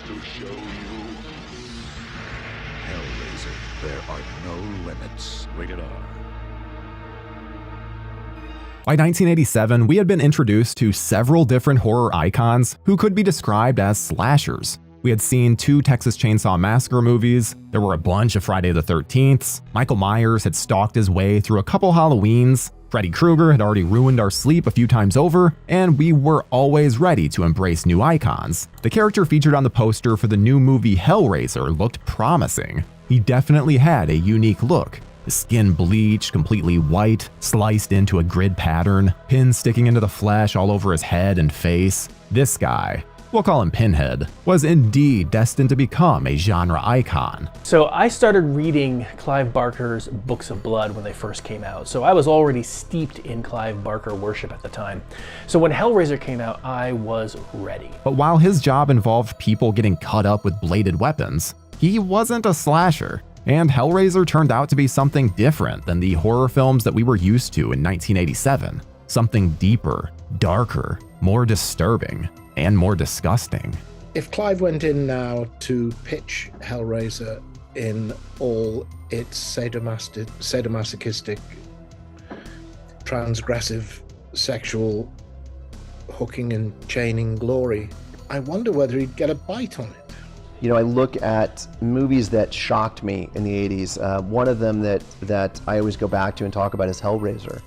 to show you. Hellraiser, there are no limits. Rated R. By 1987, we had been introduced to several different horror icons who could be described as slashers. We had seen 2 Texas Chainsaw Massacre movies, there were a bunch of Friday the 13ths, Michael Myers had stalked his way through a couple Halloweens, Freddy Krueger had already ruined our sleep a few times over, and we were always ready to embrace new icons. The character featured on the poster for the new movie Hellraiser looked promising. He definitely had a unique look. His skin bleached, completely white, sliced into a grid pattern, pins sticking into the flesh all over his head and face. This guy, we'll call him Pinhead, was indeed destined to become a genre icon. So I started reading Clive Barker's Books of Blood when they first came out, so I was already steeped in Clive Barker worship at the time. So when Hellraiser came out, I was ready. But while his job involved people getting cut up with bladed weapons, he wasn't a slasher. And Hellraiser turned out to be something different than the horror films that we were used to in 1987. Something deeper, darker, more disturbing, and more disgusting. If Clive went in now to pitch Hellraiser in all its sadomasochistic, transgressive, sexual hooking and chaining glory, I wonder whether he'd get a bite on it. You know, I look at movies that shocked me in the 80s. One of them that I always go back to and talk about is Hellraiser.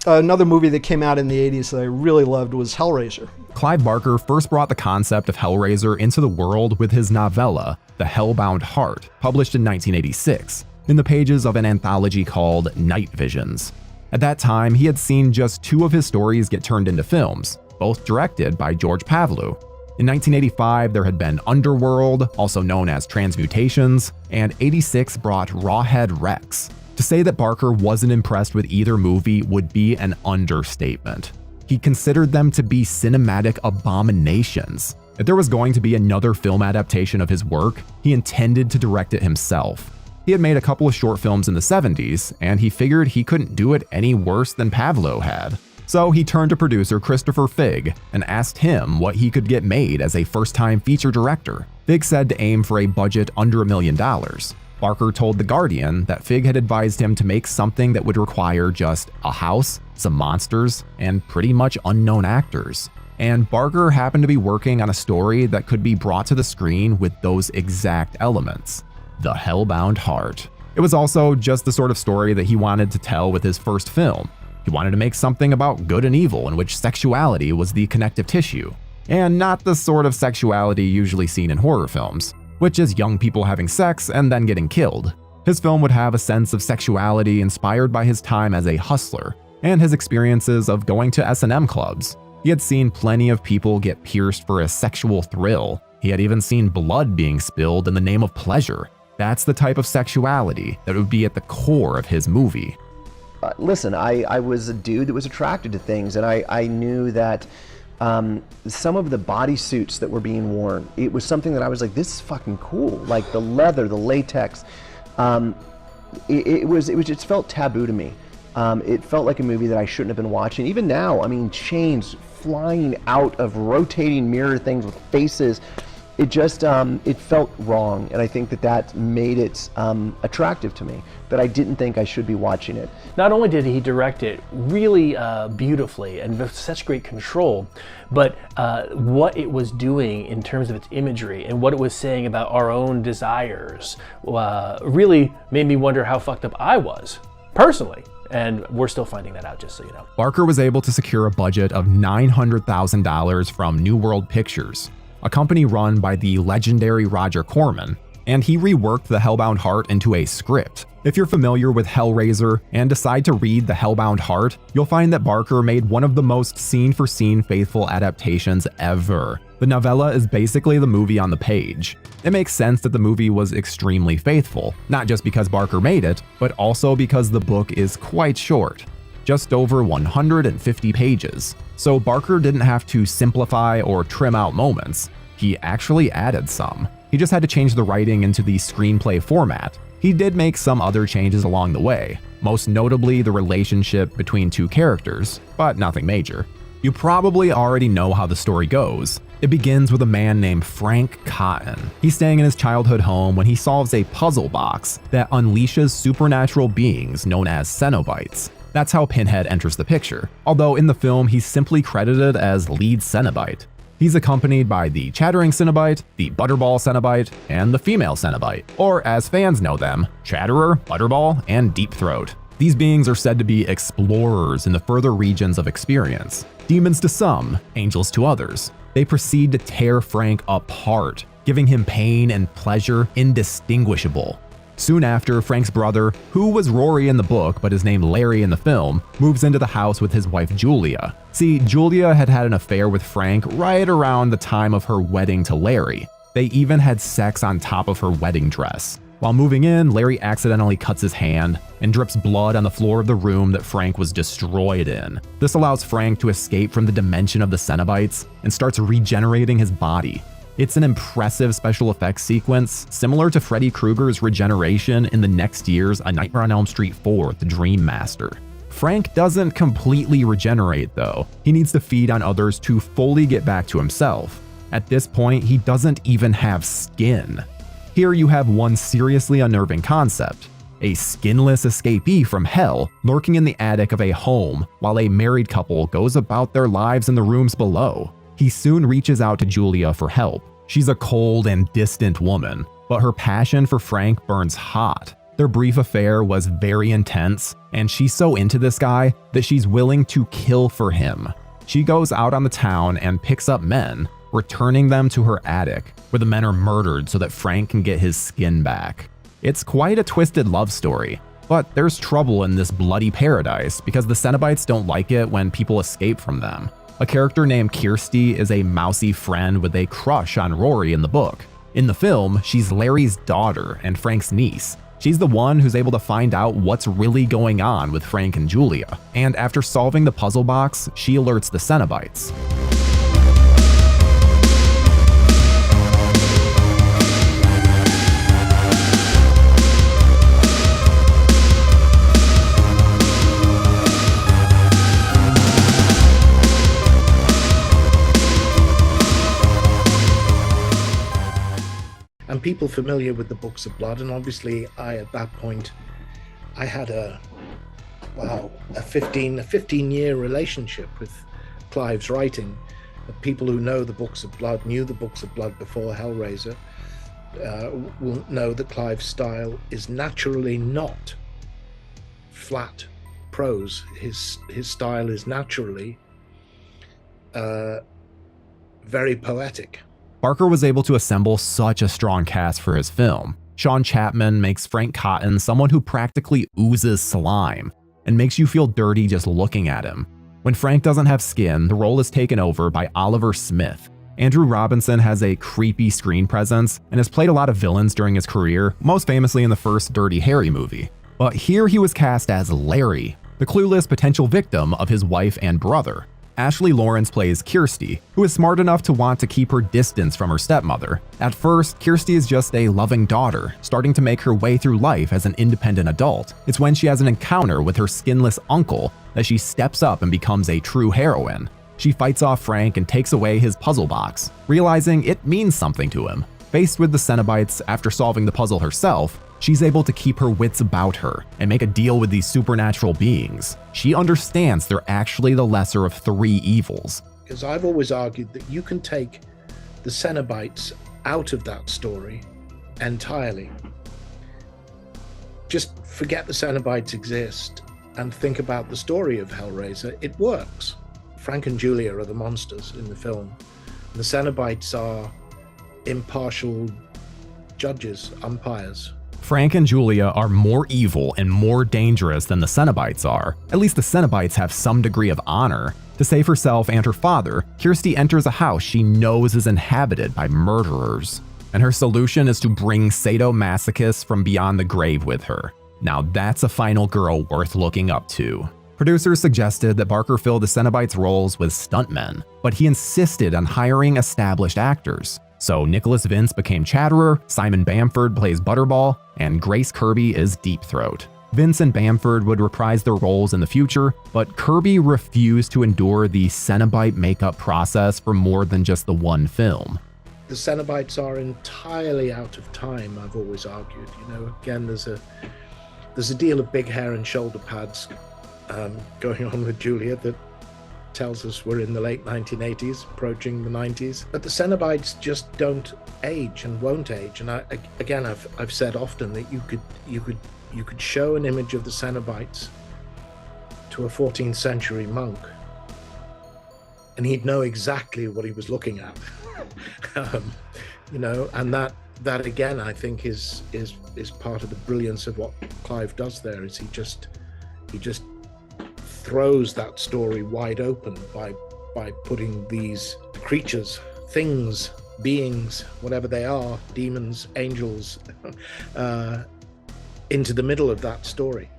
Another movie that came out in the 80s that I really loved was Hellraiser. Clive Barker first brought the concept of Hellraiser into the world with his novella, The Hellbound Heart, published in 1986, in the pages of an anthology called Night Visions. At that time, he had seen just 2 of his stories get turned into films, both directed by George Pavlou. In 1985, there had been Underworld, also known as Transmutations, and 86 brought Rawhead Rex. To say that Barker wasn't impressed with either movie would be an understatement. He considered them to be cinematic abominations. If there was going to be another film adaptation of his work, he intended to direct it himself. He had made a couple of short films in the 70s, and he figured he couldn't do it any worse than Pavlou had. So he turned to producer Christopher Figg and asked him what he could get made as a first-time feature director. Figg said to aim for a budget under $1 million. Barker told The Guardian that Figg had advised him to make something that would require just a house, some monsters, and pretty much unknown actors. And Barker happened to be working on a story that could be brought to the screen with those exact elements: The Hellbound Heart. It was also just the sort of story that he wanted to tell with his first film. He wanted to make something about good and evil in which sexuality was the connective tissue, and not the sort of sexuality usually seen in horror films, which is young people having sex and then getting killed. His film would have a sense of sexuality inspired by his time as a hustler and his experiences of going to S&M clubs. He had seen plenty of people get pierced for a sexual thrill. He had even seen blood being spilled in the name of pleasure. That's the type of sexuality that would be at the core of his movie. Listen, I was a dude that was attracted to things, and I knew that some of the bodysuits that were being worn, it was something that I was like, this is fucking cool. Like the leather, the latex, it just felt taboo to me. It felt like a movie that I shouldn't have been watching. Even now, I mean, chains flying out of rotating mirror things with faces. It just, it felt wrong, and I think that made it attractive to me, but I didn't think I should be watching it. Not only did he direct it really beautifully and with such great control, but what it was doing in terms of its imagery and what it was saying about our own desires really made me wonder how fucked up I was, personally. And we're still finding that out, just so you know. Barker was able to secure a budget of $900,000 from New World Pictures, a company run by the legendary Roger Corman, and he reworked The Hellbound Heart into a script. If you're familiar with Hellraiser and decide to read The Hellbound Heart, you'll find that Barker made one of the most scene-for-scene faithful adaptations ever. The novella is basically the movie on the page. It makes sense that the movie was extremely faithful, not just because Barker made it, but also because the book is quite short, just over 150 pages. So Barker didn't have to simplify or trim out moments. He actually added some. He just had to change the writing into the screenplay format. He did make some other changes along the way, most notably the relationship between 2 characters, but nothing major. You probably already know how the story goes. It begins with a man named Frank Cotton. He's staying in his childhood home when he solves a puzzle box that unleashes supernatural beings known as Cenobites. That's how Pinhead enters the picture, although in the film he's simply credited as lead Cenobite. He's accompanied by the Chattering Cenobite, the Butterball Cenobite, and the female Cenobite, or as fans know them, Chatterer, Butterball, and Deep Throat. These beings are said to be explorers in the further regions of experience, demons to some, angels to others. They proceed to tear Frank apart, giving him pain and pleasure indistinguishable. Soon after, Frank's brother, who was Rory in the book but is named Larry in the film, moves into the house with his wife Julia. See, Julia had had an affair with Frank right around the time of her wedding to Larry. They even had sex on top of her wedding dress. While moving in, Larry accidentally cuts his hand and drips blood on the floor of the room that Frank was destroyed in. This allows Frank to escape from the dimension of the Cenobites and starts regenerating his body. It's an impressive special effects sequence, similar to Freddy Krueger's regeneration in the next year's A Nightmare on Elm Street 4: The Dream Master. Frank doesn't completely regenerate though. He needs to feed on others to fully get back to himself. At this point, he doesn't even have skin. Here you have one seriously unnerving concept: a skinless escapee from hell lurking in the attic of a home while a married couple goes about their lives in the rooms below. He soon reaches out to Julia for help. She's a cold and distant woman, but her passion for Frank burns hot. Their brief affair was very intense, and she's so into this guy that she's willing to kill for him. She goes out on the town and picks up men, returning them to her attic, where the men are murdered so that Frank can get his skin back. It's quite a twisted love story, but there's trouble in this bloody paradise because the Cenobites don't like it when people escape from them. A character named Kirsty is a mousy friend with a crush on Rory in the book. In the film, she's Larry's daughter and Frank's niece. She's the one who's able to find out what's really going on with Frank and Julia, and after solving the puzzle box, she alerts the Cenobites. And people familiar with the Books of Blood, and obviously at that point I had a 15-year relationship with Clive's writing. The people who know the Books of Blood, knew the Books of Blood before Hellraiser, will know that Clive's style is naturally not flat prose. His style is naturally very poetic. Barker was able to assemble such a strong cast for his film. Sean Chapman makes Frank Cotton someone who practically oozes slime and makes you feel dirty just looking at him. When Frank doesn't have skin, the role is taken over by Oliver Smith. Andrew Robinson has a creepy screen presence and has played a lot of villains during his career, most famously in the first Dirty Harry movie. But here he was cast as Larry, the clueless potential victim of his wife and brother. Ashley Lawrence plays Kirsty, who is smart enough to want to keep her distance from her stepmother. At first, Kirsty is just a loving daughter, starting to make her way through life as an independent adult. It's when she has an encounter with her skinless uncle that she steps up and becomes a true heroine. She fights off Frank and takes away his puzzle box, realizing it means something to him. Faced with the Cenobites after solving the puzzle herself, she's able to keep her wits about her and make a deal with these supernatural beings. She understands they're actually the lesser of three evils. Because I've always argued that you can take the Cenobites out of that story entirely. Just forget the Cenobites exist and think about the story of Hellraiser. It works. Frank and Julia are the monsters in the film. The Cenobites are impartial judges, umpires. Frank and Julia are more evil and more dangerous than the Cenobites are. At least the Cenobites have some degree of honor. To save herself and her father, Kirsty enters a house she knows is inhabited by murderers. And her solution is to bring sadomasochists from beyond the grave with her. Now that's a final girl worth looking up to. Producers suggested that Barker fill the Cenobites' roles with stuntmen, but he insisted on hiring established actors. So Nicholas Vince became Chatterer, Simon Bamford plays Butterball, and Grace Kirby is Deep Throat. Vince and Bamford would reprise their roles in the future, but Kirby refused to endure the Cenobite makeup process for more than just the one film. The Cenobites are entirely out of time, I've always argued. Again, there's a deal of big hair and shoulder pads going on with Julia that tells us we're in the late 1980s, approaching the 90s. But the Cenobites just don't age and won't age. And I've said often that you could show an image of the Cenobites to a 14th century monk, and he'd know exactly what he was looking at. And that again, I think is part of the brilliance of what Clive does there. Is he just throws that story wide open by putting these creatures, things, beings, whatever they are, demons, angels, into the middle of that story.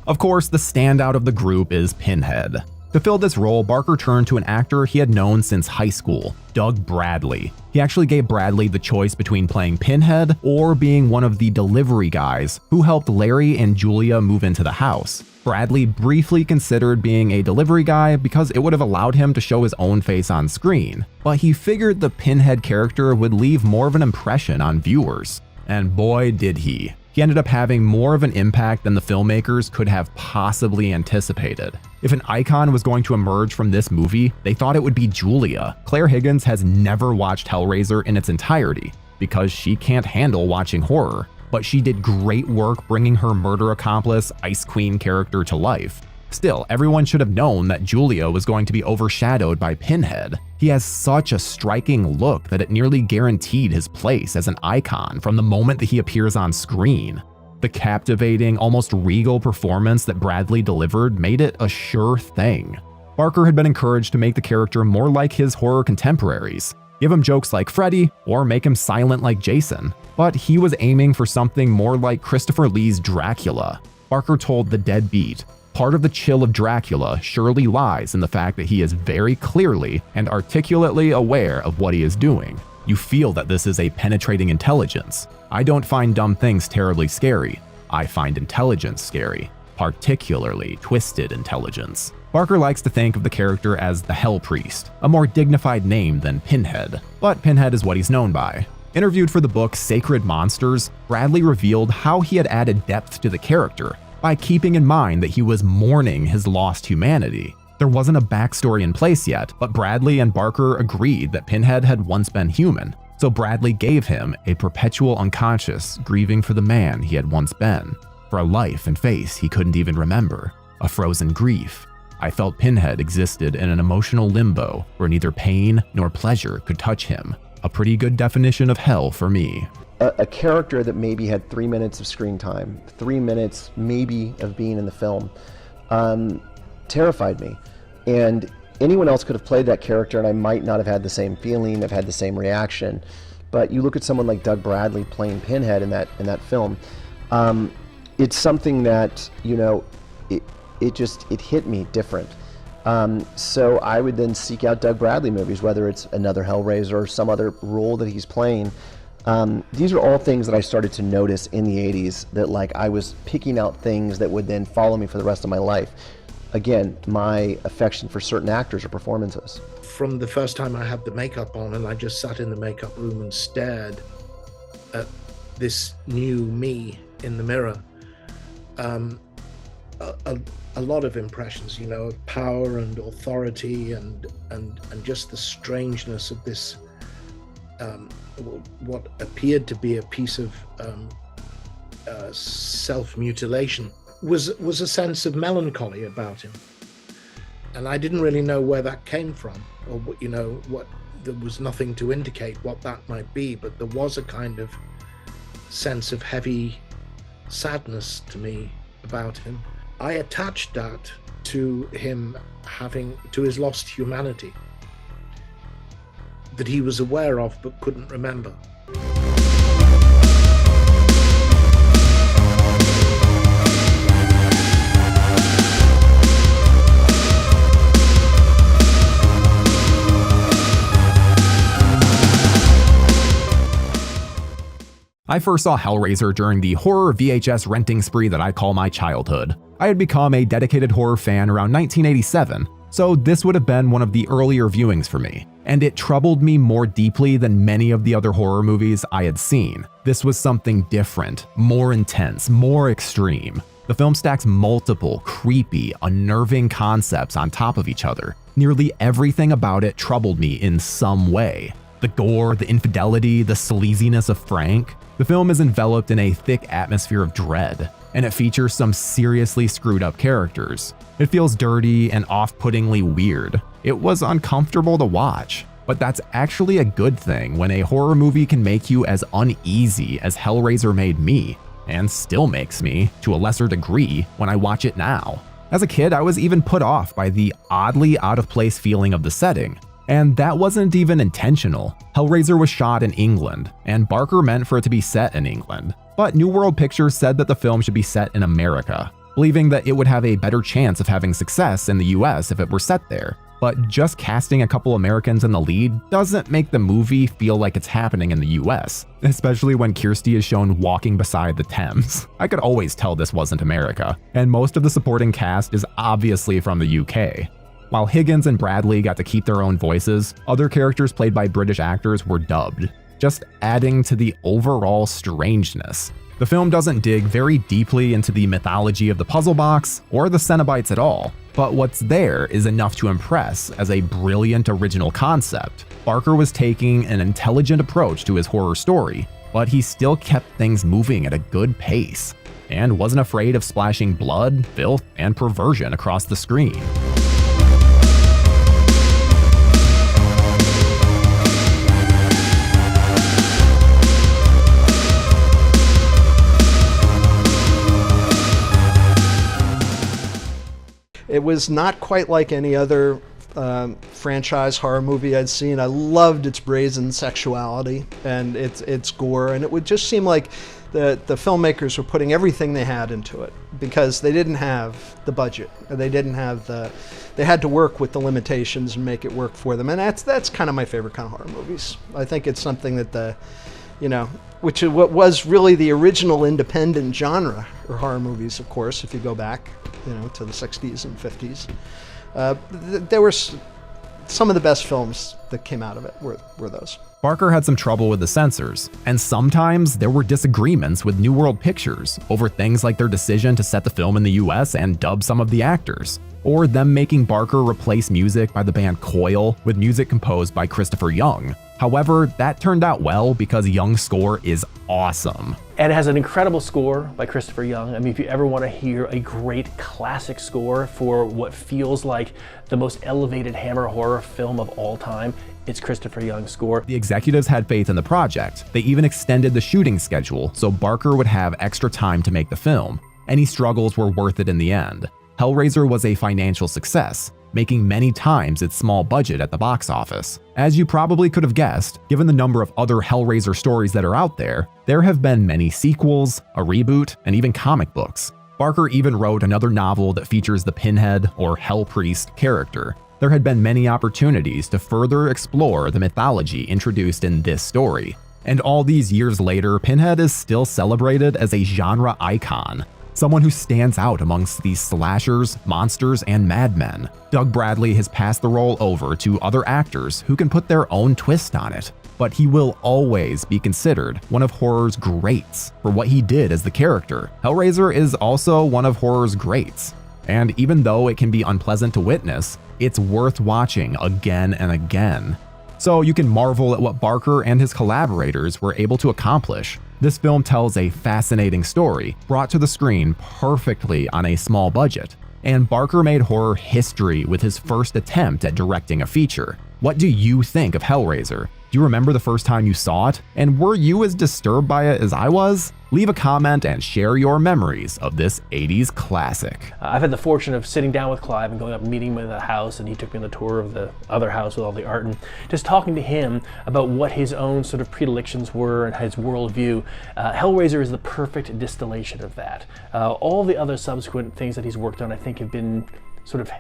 Of course, the standout of the group is Pinhead. To fill this role, Barker turned to an actor he had known since high school, Doug Bradley. He actually gave Bradley the choice between playing Pinhead or being one of the delivery guys who helped Larry and Julia move into the house. Bradley briefly considered being a delivery guy because it would have allowed him to show his own face on screen, but he figured the Pinhead character would leave more of an impression on viewers. And boy did he. He ended up having more of an impact than the filmmakers could have possibly anticipated. If an icon was going to emerge from this movie, they thought it would be Julia. Claire Higgins has never watched Hellraiser in its entirety because she can't handle watching horror, but she did great work bringing her murder accomplice, Ice Queen character to life. Still, everyone should have known that Julia was going to be overshadowed by Pinhead. He has such a striking look that it nearly guaranteed his place as an icon from the moment that he appears on screen. The captivating, almost regal performance that Bradley delivered made it a sure thing. Barker had been encouraged to make the character more like his horror contemporaries, give him jokes like Freddy, or make him silent like Jason, but he was aiming for something more like Christopher Lee's Dracula. Barker told The Deadbeat, "Part of the chill of Dracula surely lies in the fact that he is very clearly and articulately aware of what he is doing. You feel that this is a penetrating intelligence. I don't find dumb things terribly scary. I find intelligence scary, particularly twisted intelligence." Barker likes to think of the character as the Hell Priest, a more dignified name than Pinhead, but Pinhead is what he's known by. Interviewed for the book Sacred Monsters, Bradley revealed how he had added depth to the character by keeping in mind that he was mourning his lost humanity. There wasn't a backstory in place yet, but Bradley and Barker agreed that Pinhead had once been human, so Bradley gave him a perpetual unconscious, grieving for the man he had once been, for a life and face he couldn't even remember, a frozen grief. I felt Pinhead existed in an emotional limbo where neither pain nor pleasure could touch him. A pretty good definition of hell for me. A character that maybe had 3 minutes of screen time, 3 minutes maybe of being in the film, terrified me. And anyone else could have played that character and I might not have had the same feeling, have had the same reaction. But you look at someone like Doug Bradley playing Pinhead in that film, it's something that, it hit me different. So I would then seek out Doug Bradley movies, whether it's another Hellraiser or some other role that he's playing. These are all things that I started to notice in the 80s that I was picking out things that would then follow me for the rest of my life. Again, my affection for certain actors or performances. From the first time I had the makeup on and I just sat in the makeup room and stared at this new me in the mirror, a lot of impressions, of power and authority and just the strangeness of this, what appeared to be a piece of self-mutilation was a sense of melancholy about him. And I didn't really know where that came from, or what there was nothing to indicate what that might be, but there was a kind of sense of heavy sadness to me about him. I attached that to him to his lost humanity that he was aware of but couldn't remember. I first saw Hellraiser during the horror VHS renting spree that I call my childhood. I had become a dedicated horror fan around 1987, so this would have been one of the earlier viewings for me, and it troubled me more deeply than many of the other horror movies I had seen. This was something different, more intense, more extreme. The film stacks multiple, creepy, unnerving concepts on top of each other. Nearly everything about it troubled me in some way. The gore, the infidelity, the sleaziness of Frank. The film is enveloped in a thick atmosphere of dread, and it features some seriously screwed up characters. It feels dirty and off-puttingly weird. It was uncomfortable to watch, but that's actually a good thing when a horror movie can make you as uneasy as Hellraiser made me, and still makes me, to a lesser degree, when I watch it now. As a kid, I was even put off by the oddly out-of-place feeling of the setting. And that wasn't even intentional. Hellraiser was shot in England, and Barker meant for it to be set in England. But New World Pictures said that the film should be set in America, believing that it would have a better chance of having success in the US if it were set there. But just casting a couple Americans in the lead doesn't make the movie feel like it's happening in the US, especially when Kirsty is shown walking beside the Thames. I could always tell this wasn't America, and most of the supporting cast is obviously from the UK. While Higgins and Bradley got to keep their own voices, other characters played by British actors were dubbed, just adding to the overall strangeness. The film doesn't dig very deeply into the mythology of the puzzle box or the Cenobites at all, but what's there is enough to impress as a brilliant original concept. Barker was taking an intelligent approach to his horror story, but he still kept things moving at a good pace, and wasn't afraid of splashing blood, filth, and perversion across the screen. It was not quite like any other franchise horror movie I'd seen. I loved its brazen sexuality and its gore, and it would just seem like the filmmakers were putting everything they had into it because they didn't have the budget. They had to work with the limitations and make it work for them. And that's kind of my favorite kind of horror movies. I think it's something that which is what was really the original independent genre or horror movies, of course, if you go back, to the 60s and 50s. There were some of the best films that came out of it were those. Barker had some trouble with the censors, and sometimes there were disagreements with New World Pictures over things like their decision to set the film in the US and dub some of the actors, or them making Barker replace music by the band Coil with music composed by Christopher Young. However, that turned out well because Young's score is awesome. And it has an incredible score by Christopher Young. I mean, if you ever want to hear a great classic score for what feels like the most elevated Hammer horror film of all time, it's Christopher Young's score. The executives had faith in the project. They even extended the shooting schedule so Barker would have extra time to make the film. Any struggles were worth it in the end. Hellraiser was a financial success, making many times its small budget at the box office. As you probably could have guessed, given the number of other Hellraiser stories that are out there have been many sequels, a reboot, and even comic books. Barker even wrote another novel that features the Pinhead or Hell Priest character. There had been many opportunities to further explore the mythology introduced in this story. And all these years later, Pinhead is still celebrated as a genre icon. Someone who stands out amongst these slashers, monsters, and madmen. Doug Bradley has passed the role over to other actors who can put their own twist on it, but he will always be considered one of horror's greats for what he did as the character. Hellraiser is also one of horror's greats, and even though it can be unpleasant to witness, it's worth watching again and again. So you can marvel at what Barker and his collaborators were able to accomplish. This film tells a fascinating story, brought to the screen perfectly on a small budget. And Barker made horror history with his first attempt at directing a feature. What do you think of Hellraiser? Do you remember the first time you saw it? And were you as disturbed by it as I was? Leave a comment and share your memories of this 80s classic. I've had the fortune of sitting down with Clive and going up and meeting him in the house, and he took me on the tour of the other house with all the art, and just talking to him about what his own sort of predilections were and his worldview. Hellraiser is the perfect distillation of that. All the other subsequent things that he's worked on, I think, have been sort of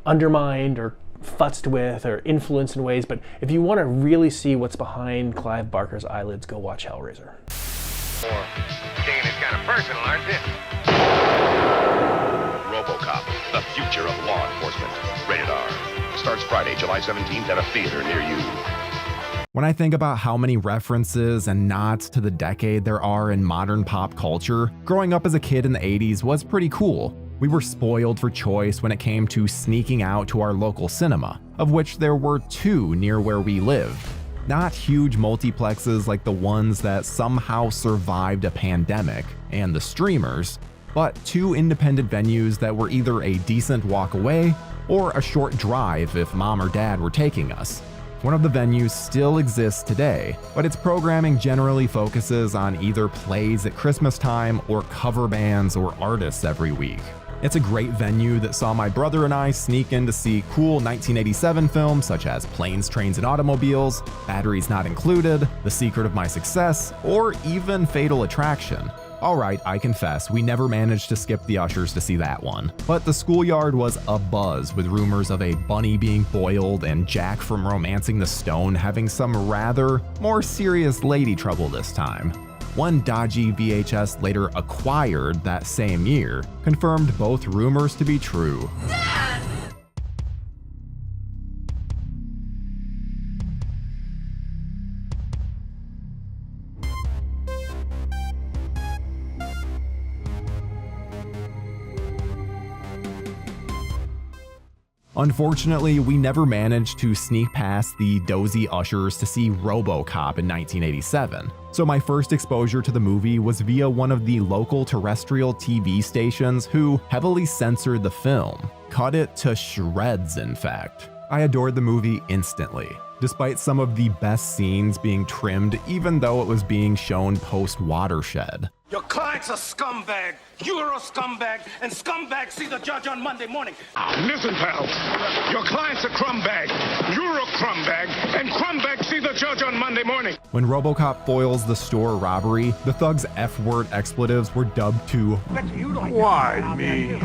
undermined or futzed with or influenced in ways, but if you want to really see what's behind Clive Barker's eyelids, go watch Hellraiser. Taking it kind of personal, aren't you? RoboCop, the future of law enforcement. Rated R. Starts Friday, July 17th at a theater near you. When I think about how many references and nods to the decade there are in modern pop culture, growing up as a kid in the 80s was pretty cool. We were spoiled for choice when it came to sneaking out to our local cinema, of which there were 2 near where we lived. Not huge multiplexes like the ones that somehow survived a pandemic and the streamers, but 2 independent venues that were either a decent walk away or a short drive if mom or dad were taking us. One of the venues still exists today, but its programming generally focuses on either plays at Christmas time or cover bands or artists every week. It's a great venue that saw my brother and I sneak in to see cool 1987 films such as Planes, Trains, and Automobiles, Batteries Not Included, The Secret of My Success, or even Fatal Attraction. Alright, I confess, we never managed to skip the Ushers to see that one. But the schoolyard was abuzz with rumors of a bunny being boiled and Jack from Romancing the Stone having some rather more serious lady trouble this time. One dodgy VHS later acquired that same year confirmed both rumors to be true. Unfortunately, we never managed to sneak past the dozy ushers to see RoboCop in 1987, so my first exposure to the movie was via one of the local terrestrial TV stations who heavily censored the film, cut it to shreds in fact. I adored the movie instantly, despite some of the best scenes being trimmed even though it was being shown post-Watershed. Your client's a scumbag, you're a scumbag, and scumbags see the judge on Monday morning. Listen, pal. Your client's a crumbag. You're a crumbag, and crumbags see the judge on Monday morning. When RoboCop foils the store robbery, the thug's F-word expletives were dubbed to Why me?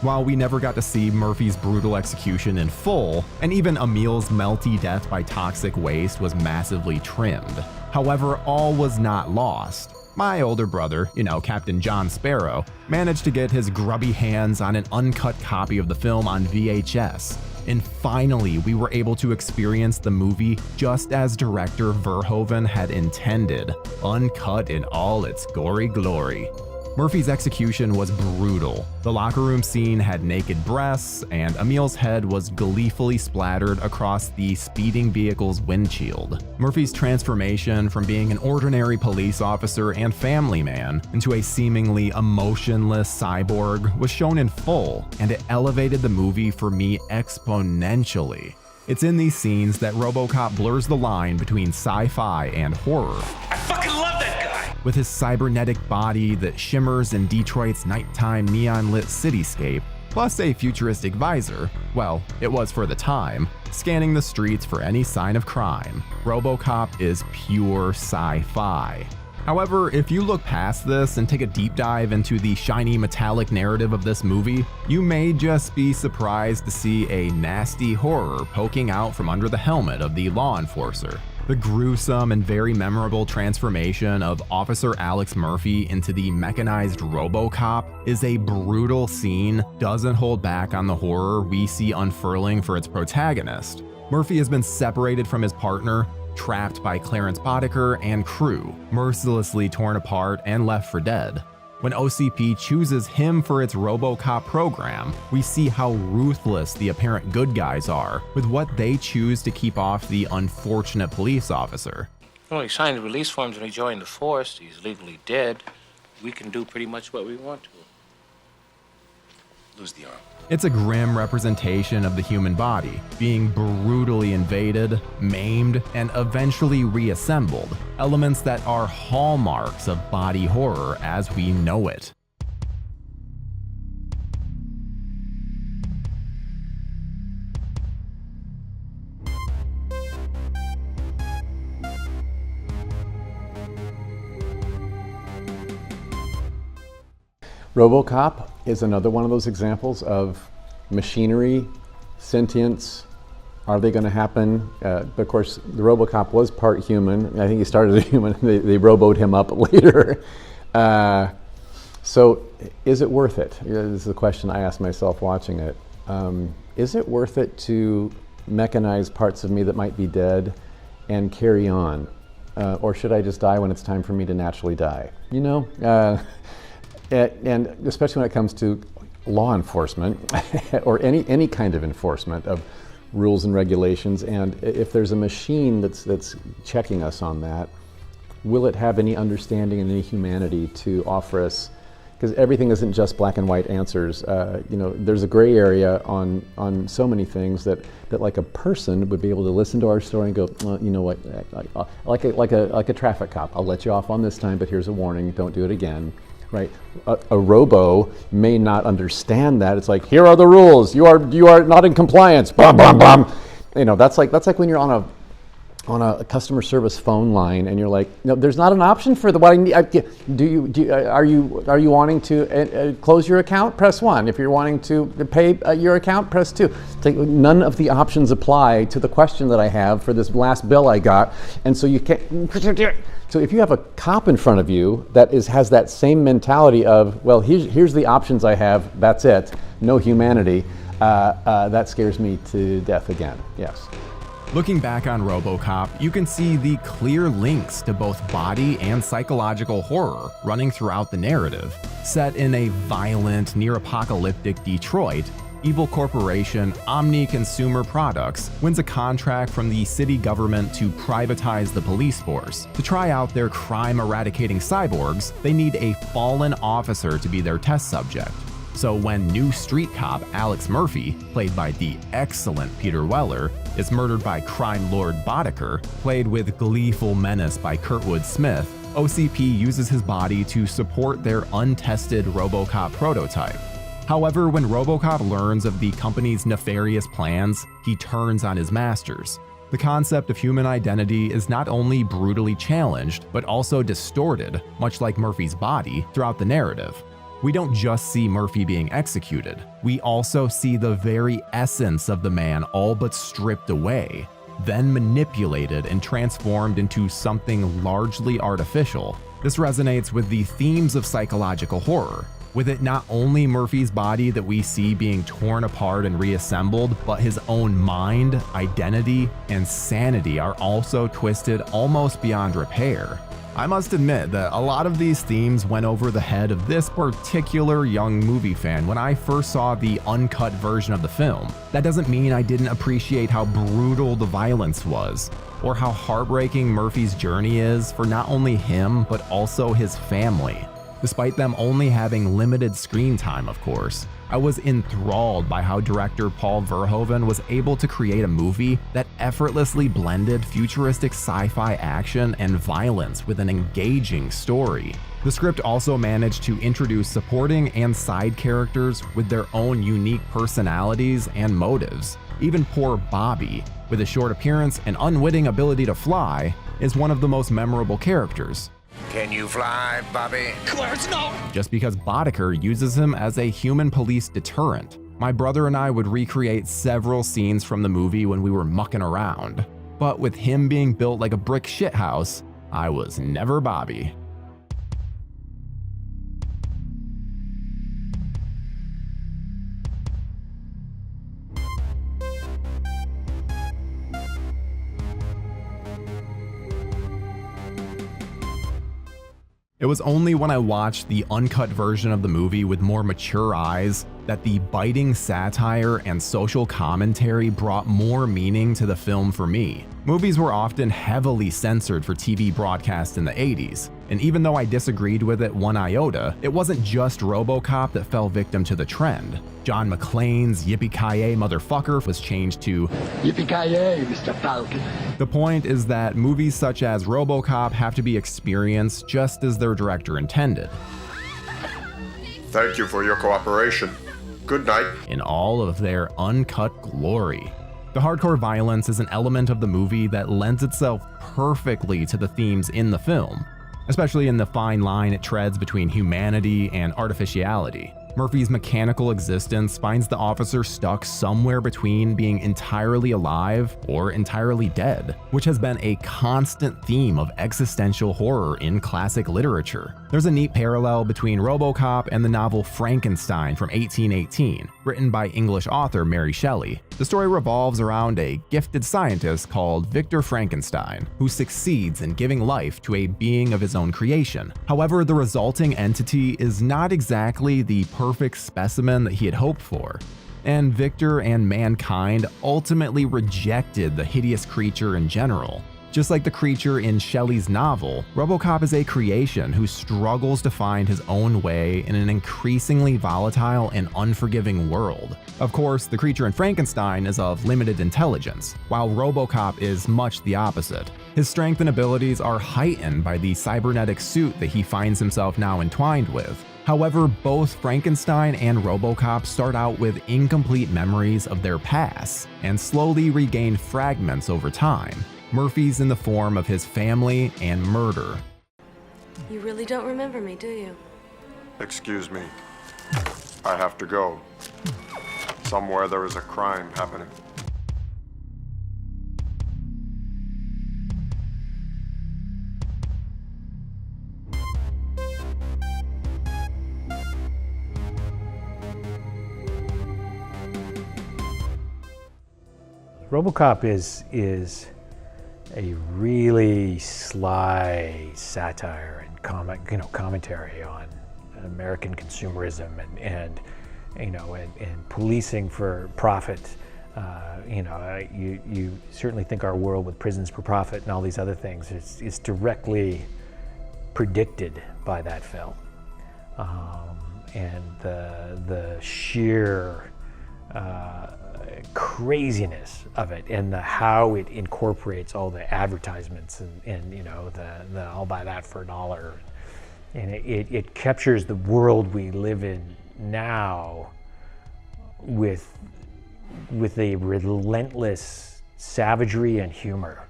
While we never got to see Murphy's brutal execution in full, and even Emil's melty death by toxic waste was massively trimmed. However, all was not lost. My older brother, Captain John Sparrow, managed to get his grubby hands on an uncut copy of the film on VHS. And finally, we were able to experience the movie just as director Verhoeven had intended, uncut in all its gory glory. Murphy's execution was brutal. The locker room scene had naked breasts, and Emil's head was gleefully splattered across the speeding vehicle's windshield. Murphy's transformation from being an ordinary police officer and family man into a seemingly emotionless cyborg was shown in full, and it elevated the movie for me exponentially. It's in these scenes that RoboCop blurs the line between sci-fi and horror. I fucking love that guy! With his cybernetic body that shimmers in Detroit's nighttime neon-lit cityscape, plus a futuristic visor, well, it was for the time, scanning the streets for any sign of crime, RoboCop is pure sci-fi. However, if you look past this and take a deep dive into the shiny metallic narrative of this movie, you may just be surprised to see a nasty horror poking out from under the helmet of the law enforcer. The gruesome and very memorable transformation of Officer Alex Murphy into the mechanized RoboCop is a brutal scene, doesn't hold back on the horror we see unfurling for its protagonist. Murphy has been separated from his partner, trapped by Clarence Boddicker and crew, mercilessly torn apart and left for dead. When OCP chooses him for its RoboCop program, we see how ruthless the apparent good guys are with what they choose to keep off the unfortunate police officer. Well, he signed the release forms when he joined the force. He's legally dead. We can do pretty much what we want to. Lose the arm. It's a grim representation of the human body, being brutally invaded, maimed, and eventually reassembled, elements that are hallmarks of body horror as we know it. RoboCop is another one of those examples of machinery, sentience. Are they going to happen? Of course, the RoboCop was part human. I think he started as a human. They roboed him up later. So is it worth it? This is the question I asked myself watching it. Is it worth it to mechanize parts of me that might be dead and carry on? Or should I just die when it's time for me to naturally die? You know, and especially when it comes to law enforcement or any kind of enforcement of rules and regulations, and if there's a machine that's checking us on that, will it have any understanding and any humanity to offer us? Because everything isn't just black and white answers. You know, there's a gray area on so many things that like a person would be able to listen to our story and go, well, you know what, like a traffic cop, I'll let you off on this time, but here's a warning, don't do it again. Right, a robo may not understand that. It's like, here are the rules. You are not in compliance. Bum bum bum. You know, that's like when you're on a customer service phone line and you're like, no, there's not an option for the what I need. Are you wanting to close your account? Press 1. If you're wanting to pay your account, press 2. It's like none of the options apply to the question that I have for this last bill I got, and so you can't. So if you have a cop in front of you that has that same mentality of, well, here's the options I have, that's it, no humanity, that scares me to death again, yes. Looking back on RoboCop, you can see the clear links to both body and psychological horror running throughout the narrative. Set in a violent, near-apocalyptic Detroit, evil corporation Omni Consumer Products wins a contract from the city government to privatize the police force. To try out their crime-eradicating cyborgs, they need a fallen officer to be their test subject. So when new street cop Alex Murphy, played by the excellent Peter Weller, is murdered by crime lord Boddicker, played with gleeful menace by Kurtwood Smith, OCP uses his body to support their untested RoboCop prototype. However, when RoboCop learns of the company's nefarious plans, he turns on his masters. The concept of human identity is not only brutally challenged, but also distorted, much like Murphy's body, throughout the narrative. We don't just see Murphy being executed, we also see the very essence of the man all but stripped away, then manipulated and transformed into something largely artificial. This resonates with the themes of psychological horror, with it not only Murphy's body that we see being torn apart and reassembled, but his own mind, identity, and sanity are also twisted almost beyond repair. I must admit that a lot of these themes went over the head of this particular young movie fan when I first saw the uncut version of the film. That doesn't mean I didn't appreciate how brutal the violence was, or how heartbreaking Murphy's journey is for not only him, but also his family. Despite them only having limited screen time, of course, I was enthralled by how director Paul Verhoeven was able to create a movie that effortlessly blended futuristic sci-fi action and violence with an engaging story. The script also managed to introduce supporting and side characters with their own unique personalities and motives. Even poor Bobby, with a short appearance and unwitting ability to fly, is one of the most memorable characters. Can you fly, Bobby? Clarence, no! Just because Boddicker uses him as a human police deterrent. My brother and I would recreate several scenes from the movie when we were mucking around. But with him being built like a brick shithouse, I was never Bobby. It was only when I watched the uncut version of the movie with more mature eyes that the biting satire and social commentary brought more meaning to the film for me. Movies were often heavily censored for TV broadcast in the 80s, and even though I disagreed with it one iota, it wasn't just RoboCop that fell victim to the trend. John McClane's Yippee-Ki-Yay Motherfucker was changed to Yippee-Ki-Yay, Mr. Falcon. The point is that movies such as RoboCop have to be experienced just as their director intended. Thank you for your cooperation. Good night. In all of their uncut glory. The hardcore violence is an element of the movie that lends itself perfectly to the themes in the film, especially in the fine line it treads between humanity and artificiality. Murphy's mechanical existence finds the officer stuck somewhere between being entirely alive or entirely dead, which has been a constant theme of existential horror in classic literature. There's a neat parallel between RoboCop and the novel Frankenstein from 1818, written by English author Mary Shelley. The story revolves around a gifted scientist called Victor Frankenstein, who succeeds in giving life to a being of his own creation. However, the resulting entity is not exactly the perfect specimen that he had hoped for, and Victor and mankind ultimately rejected the hideous creature in general. Just like the creature in Shelley's novel, RoboCop is a creation who struggles to find his own way in an increasingly volatile and unforgiving world. Of course, the creature in Frankenstein is of limited intelligence, while RoboCop is much the opposite. His strength and abilities are heightened by the cybernetic suit that he finds himself now entwined with. However, both Frankenstein and RoboCop start out with incomplete memories of their past and slowly regain fragments over time. Murphy's in the form of his family and murder. You really don't remember me, do you? Excuse me. I have to go. Somewhere there is a crime happening. RoboCop is a really sly satire and commentary on American consumerism and policing for profit. You certainly think our world with prisons for profit and all these other things is directly predicted by that film, and the sheer craziness of it and how it incorporates all the advertisements and the I'll buy that for $1, and it captures the world we live in now with a relentless savagery and humor.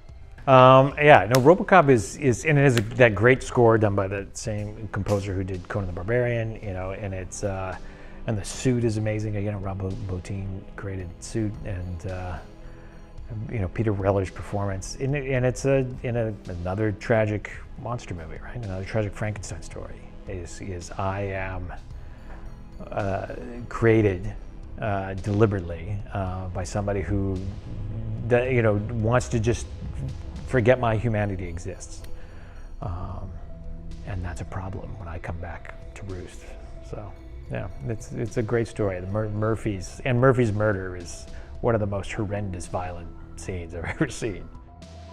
RoboCop is and it has that great score done by the same composer who did Conan the Barbarian, and it's and the suit is amazing. Again, Rob Bottin created suit, and Peter Weller's performance, and it's another tragic monster movie, right? Another tragic Frankenstein story. Is I am created deliberately by somebody who wants to just forget my humanity exists, and that's a problem when I come back to roost. So. Yeah, it's a great story. Murphy's murder is one of the most horrendous, violent scenes I've ever seen.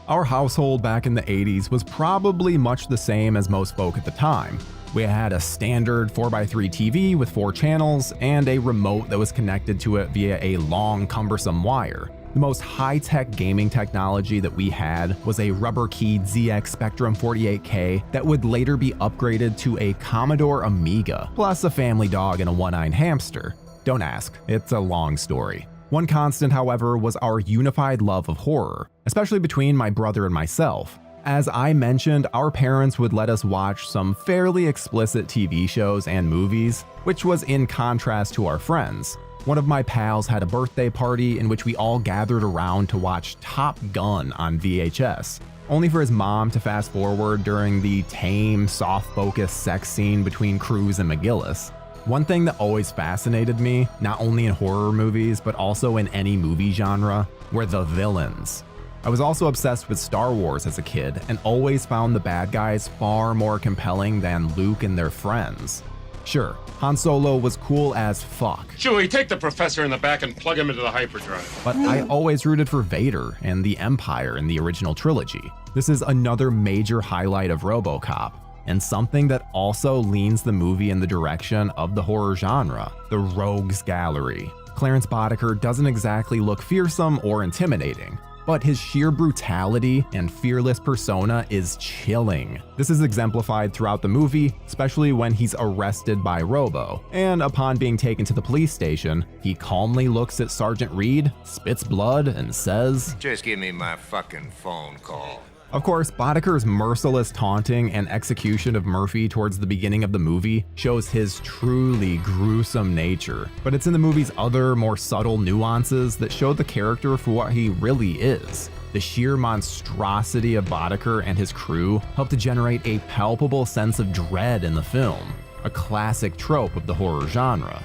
Our household back in the 80s was probably much the same as most folk at the time. We had a standard 4x3 TV with 4 channels and a remote that was connected to it via a long, cumbersome wire. The most high-tech gaming technology that we had was a rubber-keyed ZX Spectrum 48K that would later be upgraded to a Commodore Amiga, plus a family dog and a one-eyed hamster. Don't ask, it's a long story. One constant, however, was our unified love of horror, especially between my brother and myself. As I mentioned, our parents would let us watch some fairly explicit TV shows and movies, which was in contrast to our friends. One of my pals had a birthday party in which we all gathered around to watch Top Gun on VHS, only for his mom to fast forward during the tame, soft-focused sex scene between Cruise and McGillis. One thing that always fascinated me, not only in horror movies but also in any movie genre, were the villains. I was also obsessed with Star Wars as a kid and always found the bad guys far more compelling than Luke and their friends. Sure, Han Solo was cool as fuck. Chewie, take the professor in the back and plug him into the hyperdrive. But I always rooted for Vader and the Empire in the original trilogy. This is another major highlight of RoboCop, and something that also leans the movie in the direction of the horror genre, the Rogues Gallery. Clarence Boddicker doesn't exactly look fearsome or intimidating, but his sheer brutality and fearless persona is chilling. This is exemplified throughout the movie, especially when he's arrested by Robo, and upon being taken to the police station, he calmly looks at Sergeant Reed, spits blood, and says, "Just give me my fucking phone call." Of course, Boddicker's merciless taunting and execution of Murphy towards the beginning of the movie shows his truly gruesome nature, but it's in the movie's other, more subtle nuances that show the character for what he really is. The sheer monstrosity of Boddicker and his crew help to generate a palpable sense of dread in the film, a classic trope of the horror genre.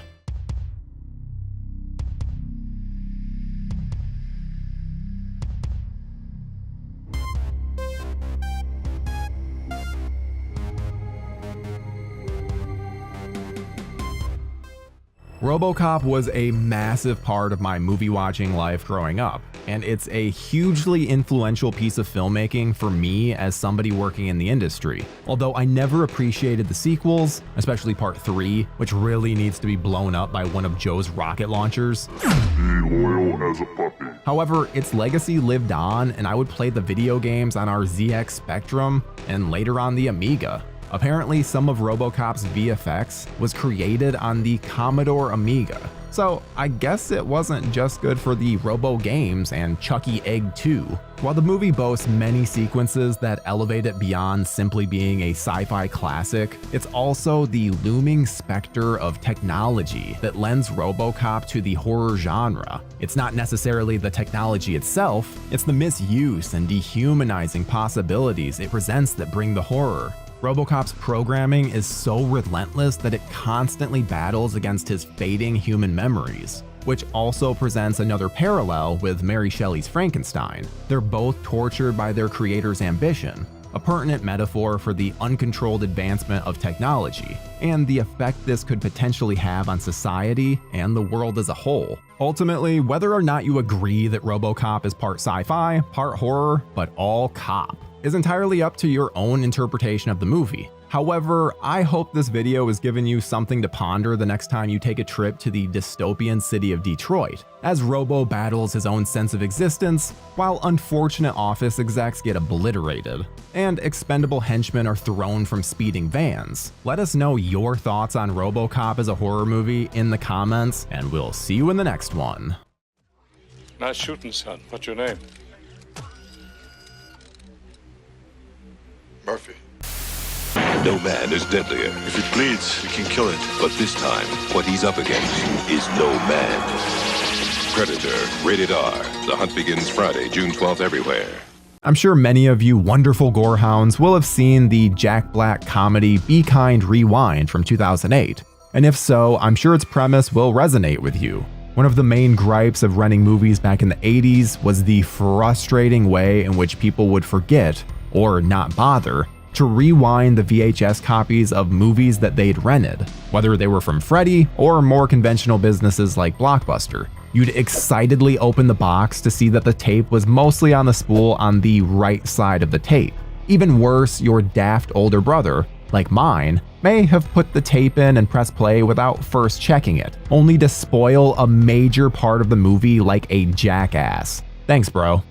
RoboCop was a massive part of my movie watching life growing up, and it's a hugely influential piece of filmmaking for me as somebody working in the industry. Although I never appreciated the sequels, especially Part 3, which really needs to be blown up by one of Joe's rocket launchers. However, its legacy lived on, and I would play the video games on our ZX Spectrum and later on the Amiga. Apparently, some of RoboCop's VFX was created on the Commodore Amiga, so I guess it wasn't just good for the Robo games and Chucky Egg 2. While the movie boasts many sequences that elevate it beyond simply being a sci-fi classic, it's also the looming specter of technology that lends RoboCop to the horror genre. It's not necessarily the technology itself, it's the misuse and dehumanizing possibilities it presents that bring the horror. RoboCop's programming is so relentless that it constantly battles against his fading human memories, which also presents another parallel with Mary Shelley's Frankenstein. They're both tortured by their creator's ambition, a pertinent metaphor for the uncontrolled advancement of technology, and the effect this could potentially have on society and the world as a whole. Ultimately, whether or not you agree that RoboCop is part sci-fi, part horror, but all cop, is entirely up to your own interpretation of the movie. However, I hope this video has given you something to ponder the next time you take a trip to the dystopian city of Detroit, as Robo battles his own sense of existence, while unfortunate office execs get obliterated, and expendable henchmen are thrown from speeding vans. Let us know your thoughts on RoboCop as a horror movie in the comments, and we'll see you in the next one. Nice shooting, son. What's your name? Murphy. No man is deadlier. If it bleeds, we can kill it. But this time, what he's up against is no man. Predator, rated R. The hunt begins Friday, June 12th everywhere. I'm sure many of you wonderful gorehounds will have seen the Jack Black comedy Be Kind Rewind from 2008. And if so, I'm sure its premise will resonate with you. One of the main gripes of renting movies back in the 80s was the frustrating way in which people would forget, or not bother, to rewind the VHS copies of movies that they'd rented, whether they were from Freddy or more conventional businesses like Blockbuster. You'd excitedly open the box to see that the tape was mostly on the spool on the right side of the tape. Even worse, your daft older brother, like mine, may have put the tape in and pressed play without first checking it, only to spoil a major part of the movie like a jackass. Thanks, bro.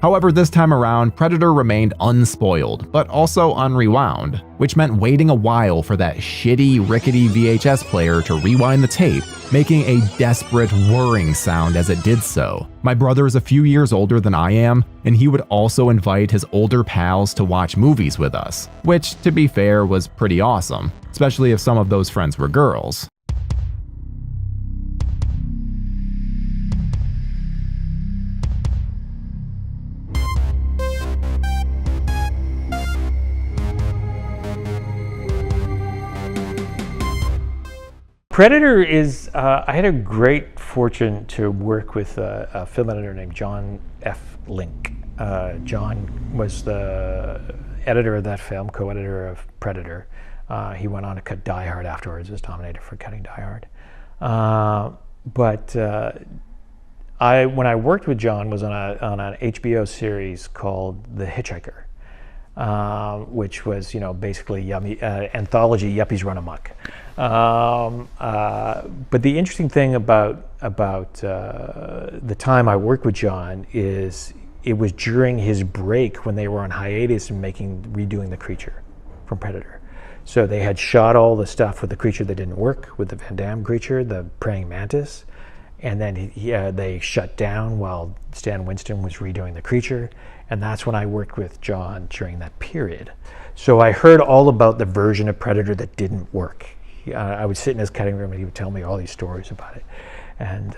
However, this time around, Predator remained unspoiled, but also unrewound, which meant waiting a while for that shitty, rickety VHS player to rewind the tape, making a desperate whirring sound as it did so. My brother is a few years older than I am, and he would also invite his older pals to watch movies with us, which, to be fair, was pretty awesome, especially if some of those friends were girls. Predator is, I had a great fortune to work with a film editor named John F. Link. John was the editor of that film, co-editor of Predator. He went on to cut Die Hard afterwards, was nominated for cutting Die Hard. When I worked with John was on an HBO series called The Hitchhiker. Which was, basically anthology Yuppies Run Amok. But the interesting thing about the time I worked with John is it was during his break when they were on hiatus and redoing The Creature from Predator. So they had shot all the stuff with The Creature that didn't work, with the Van Damme creature, the praying mantis, And then they shut down while Stan Winston was redoing The Creature, and that's when I worked with John during that period. So I heard all about the version of Predator that didn't work. I would sit in his cutting room and he would tell me all these stories about it, and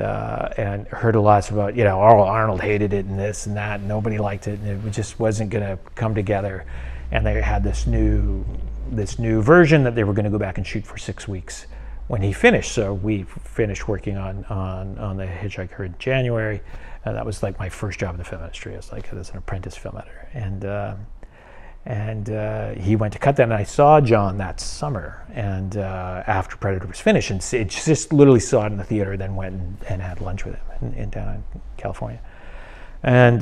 heard a lot about, you know, Arnold hated it and this and that, and nobody liked it, and it just wasn't going to come together. And they had this new version that they were going to go back and shoot for 6 weeks when he finished. So we finished working on The Hitchhiker in January. That was like my first job in the film industry. I was like as an apprentice film editor, and he went to cut that, and I saw John that summer. And after Predator was finished, and it just literally saw it in the theater, then went and had lunch with him in down in California. And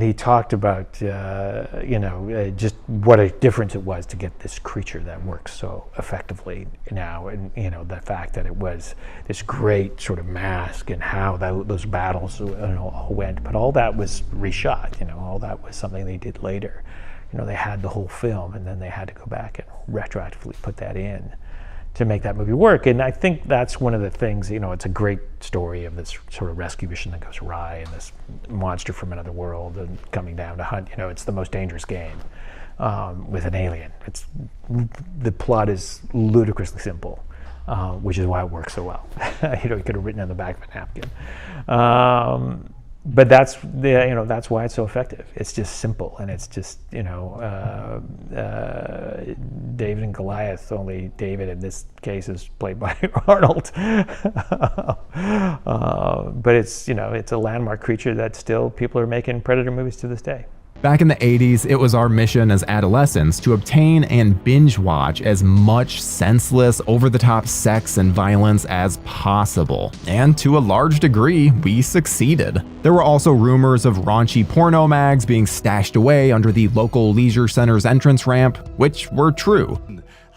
he talked about just what a difference it was to get this creature that works so effectively now, and the fact that it was this great sort of mask, and how those battles all went. But all that was reshot. All that was something they did later. They had the whole film, and then they had to go back and retroactively put that in to make that movie work. And I think that's one of the things, it's a great story of this sort of rescue mission that goes awry, and this monster from another world and coming down to hunt. It's the most dangerous game with an alien. The plot is ludicrously simple, which is why it works so well. You could have written it on the back of a napkin. But that's why it's so effective. It's just simple, and it's just David and Goliath. Only David in this case is played by Arnold. But it's a landmark creature that still people are making Predator movies to this day. Back in the 80s, it was our mission as adolescents to obtain and binge watch as much senseless, over-the-top sex and violence as possible. And to a large degree, we succeeded. There were also rumors of raunchy porno mags being stashed away under the local leisure center's entrance ramp, which were true.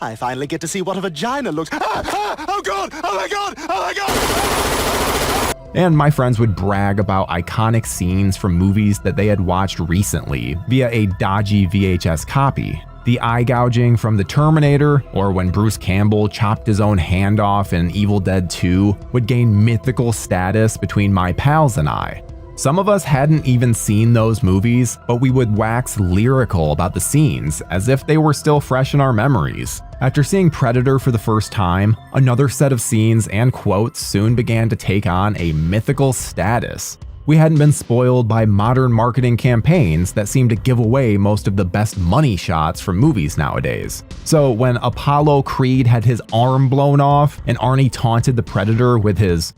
I finally get to see what a vagina looks. Oh God! Oh my God! Oh my God! And my friends would brag about iconic scenes from movies that they had watched recently via a dodgy VHS copy. The eye gouging from The Terminator, or when Bruce Campbell chopped his own hand off in Evil Dead 2, would gain mythical status between my pals and I. Some of us hadn't even seen those movies, but we would wax lyrical about the scenes as if they were still fresh in our memories. After seeing Predator for the first time, another set of scenes and quotes soon began to take on a mythical status. We hadn't been spoiled by modern marketing campaigns that seem to give away most of the best money shots from movies nowadays. So when Apollo Creed had his arm blown off and Arnie taunted the Predator with his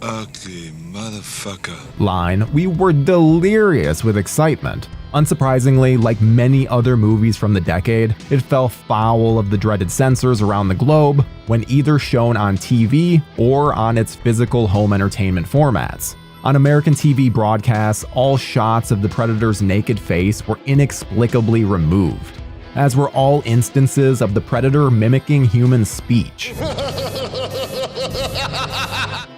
ugly motherfucker line, we were delirious with excitement. Unsurprisingly, like many other movies from the decade, it fell foul of the dreaded censors around the globe when either shown on TV or on its physical home entertainment formats. On American TV broadcasts, all shots of the Predator's naked face were inexplicably removed, as were all instances of the Predator mimicking human speech.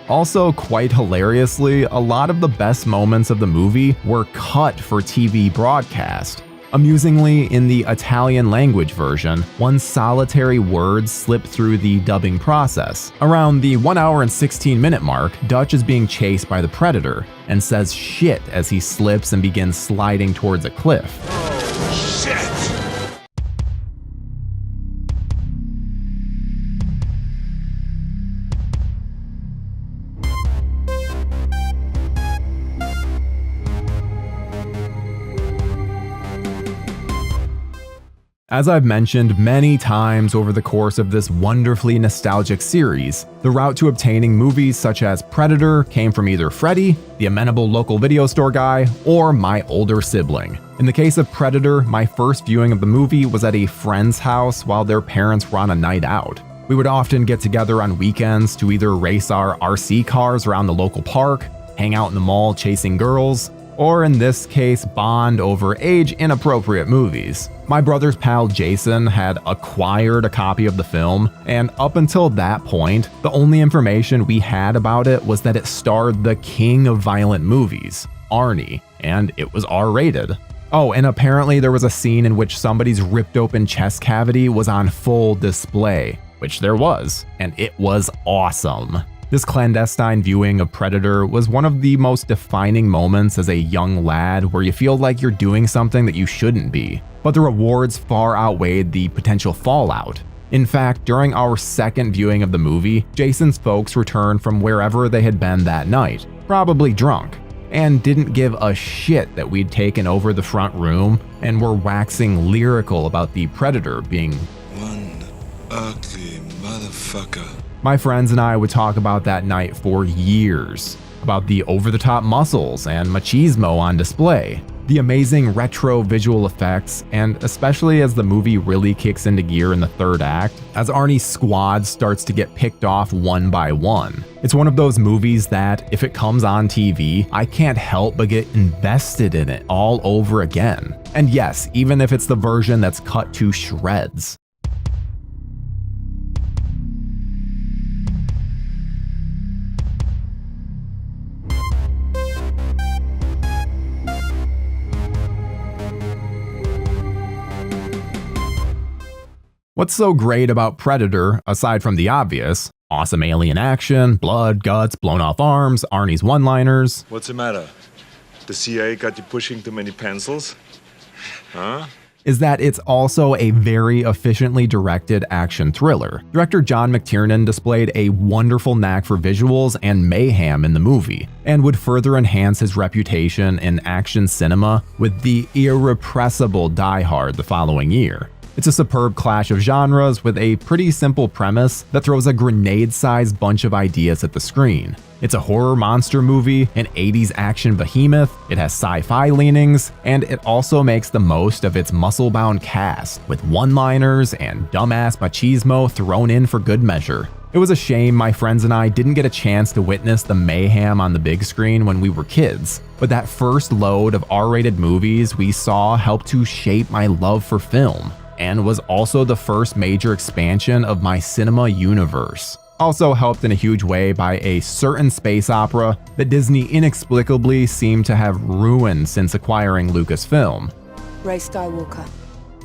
Also, quite hilariously, a lot of the best moments of the movie were cut for TV broadcast. Amusingly, in the Italian language version, one solitary word slipped through the dubbing process. Around the 1 hour and 16-minute mark, Dutch is being chased by the Predator and says shit as he slips and begins sliding towards a cliff. Oh, shit! As I've mentioned many times over the course of this wonderfully nostalgic series, the route to obtaining movies such as Predator came from either Freddy, the amenable local video store guy, or my older sibling. In the case of Predator, my first viewing of the movie was at a friend's house while their parents were on a night out. We would often get together on weekends to either race our RC cars around the local park, hang out in the mall chasing girls, or in this case, bond over age-inappropriate movies. My brother's pal Jason had acquired a copy of the film, and up until that point, the only information we had about it was that it starred the king of violent movies, Arnie, and it was R-rated. Oh, and apparently there was a scene in which somebody's ripped open chest cavity was on full display, which there was, and it was awesome. This clandestine viewing of Predator was one of the most defining moments as a young lad where you feel like you're doing something that you shouldn't be, but the rewards far outweighed the potential fallout. In fact, during our second viewing of the movie, Jason's folks returned from wherever they had been that night, probably drunk, and didn't give a shit that we'd taken over the front room and were waxing lyrical about the Predator being one ugly motherfucker. My friends and I would talk about that night for years, about the over-the-top muscles and machismo on display, the amazing retro visual effects, and especially as the movie really kicks into gear in the third act, as Arnie's squad starts to get picked off one by one. It's one of those movies that, if it comes on TV, I can't help but get invested in it all over again. And yes, even if it's the version that's cut to shreds. What's so great about Predator, aside from the obvious, awesome alien action, blood, guts, blown off arms, Arnie's one-liners? What's the matter? The CIA got you pushing too many pencils? Huh? Is that it's also a very efficiently directed action thriller. Director John McTiernan displayed a wonderful knack for visuals and mayhem in the movie, and would further enhance his reputation in action cinema with the irrepressible Die Hard the following year. It's a superb clash of genres with a pretty simple premise that throws a grenade-sized bunch of ideas at the screen. It's a horror monster movie, an 80s action behemoth, it has sci-fi leanings, and it also makes the most of its muscle-bound cast, with one-liners and dumbass machismo thrown in for good measure. It was a shame my friends and I didn't get a chance to witness the mayhem on the big screen when we were kids, but that first load of R-rated movies we saw helped to shape my love for film, and was also the first major expansion of my cinema universe. Also helped in a huge way by a certain space opera that Disney inexplicably seemed to have ruined since acquiring Lucasfilm. Rey Skywalker.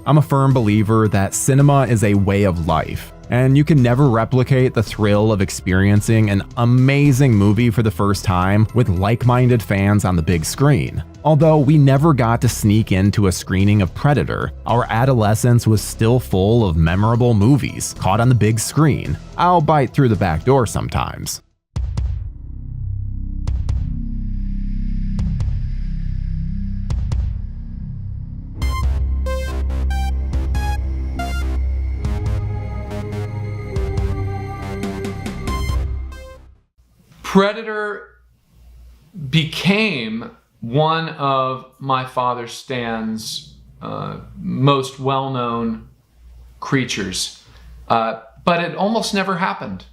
I'm a firm believer that cinema is a way of life, and you can never replicate the thrill of experiencing an amazing movie for the first time with like-minded fans on the big screen. Although we never got to sneak into a screening of Predator, our adolescence was still full of memorable movies caught on the big screen. I'll bite through the back door sometimes. Predator became one of my father Stan's most well-known creatures, but it almost never happened.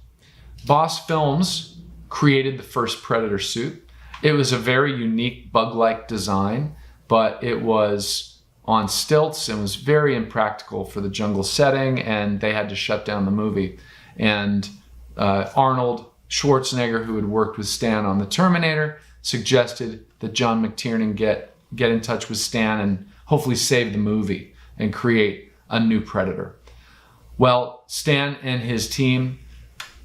Boss Films created the first Predator suit. It was a very unique bug-like design, but it was on stilts and was very impractical for the jungle setting, and they had to shut down the movie. And Arnold Schwarzenegger, who had worked with Stan on the Terminator, suggested that John McTiernan get in touch with Stan and hopefully save the movie and create a new Predator. Well, Stan and his team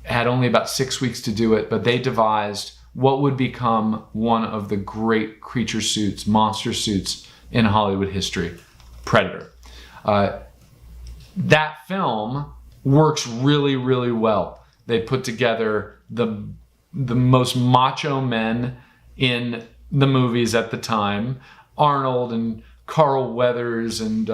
had only about 6 weeks to do it, but they devised what would become one of the great creature suits, monster suits in Hollywood history, Predator. That film works really, really well. They put together the most macho men in the movies at the time, Arnold and Carl Weathers and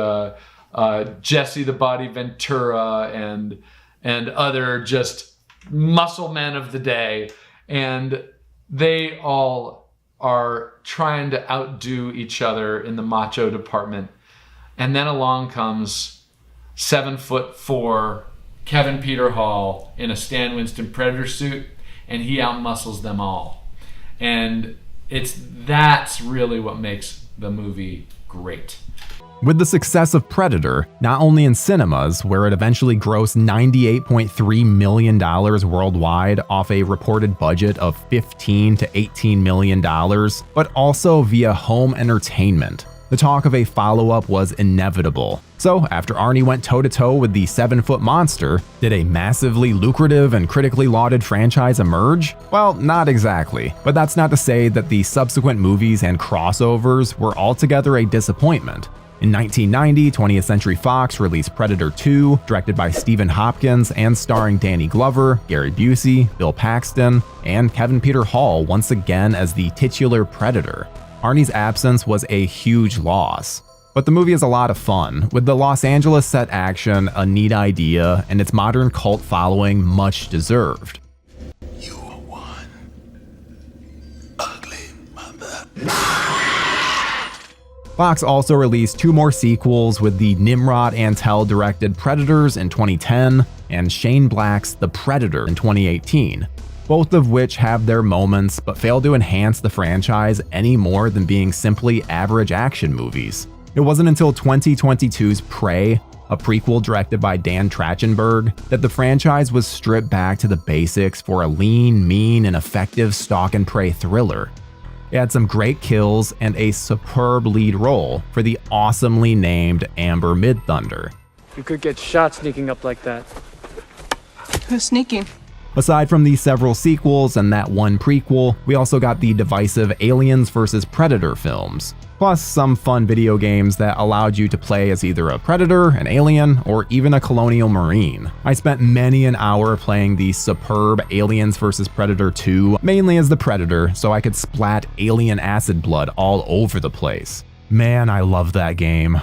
Jesse the Body Ventura and other just muscle men of the day, and they all are trying to outdo each other in the macho department. And then along comes 7'4" Kevin Peter Hall in a Stan Winston Predator suit, and he outmuscles them all. And that's really what makes the movie great. With the success of Predator, not only in cinemas, where it eventually grossed $98.3 million worldwide off a reported budget of $15 to $18 million, but also via home entertainment. The talk of a follow-up was inevitable. So, after Arnie went toe-to-toe with the 7-foot monster, did a massively lucrative and critically lauded franchise emerge? Well, not exactly. But that's not to say that the subsequent movies and crossovers were altogether a disappointment. In 1990, 20th Century Fox released Predator 2, directed by Stephen Hopkins and starring Danny Glover, Gary Busey, Bill Paxton, and Kevin Peter Hall once again as the titular Predator. Arnie's absence was a huge loss. But the movie is a lot of fun, with the Los Angeles set action a neat idea and its modern cult following much deserved. You are one ugly mother. Fox also released 2 more sequels with the Nimrod Antel directed Predators in 2010 and Shane Black's The Predator in 2018, both of which have their moments but fail to enhance the franchise any more than being simply average action movies. It wasn't until 2022's Prey, a prequel directed by Dan Trachtenberg, that the franchise was stripped back to the basics for a lean, mean, and effective stalk and prey thriller. It had some great kills and a superb lead role for the awesomely named Amber Midthunder. You could get shot sneaking up like that. Who's sneaking? Aside from the several sequels and that one prequel, we also got the divisive Aliens vs. Predator films, plus some fun video games that allowed you to play as either a Predator, an alien, or even a colonial marine. I spent many an hour playing the superb Aliens vs. Predator 2, mainly as the Predator, so I could splat alien acid blood all over the place. Man, I love that game.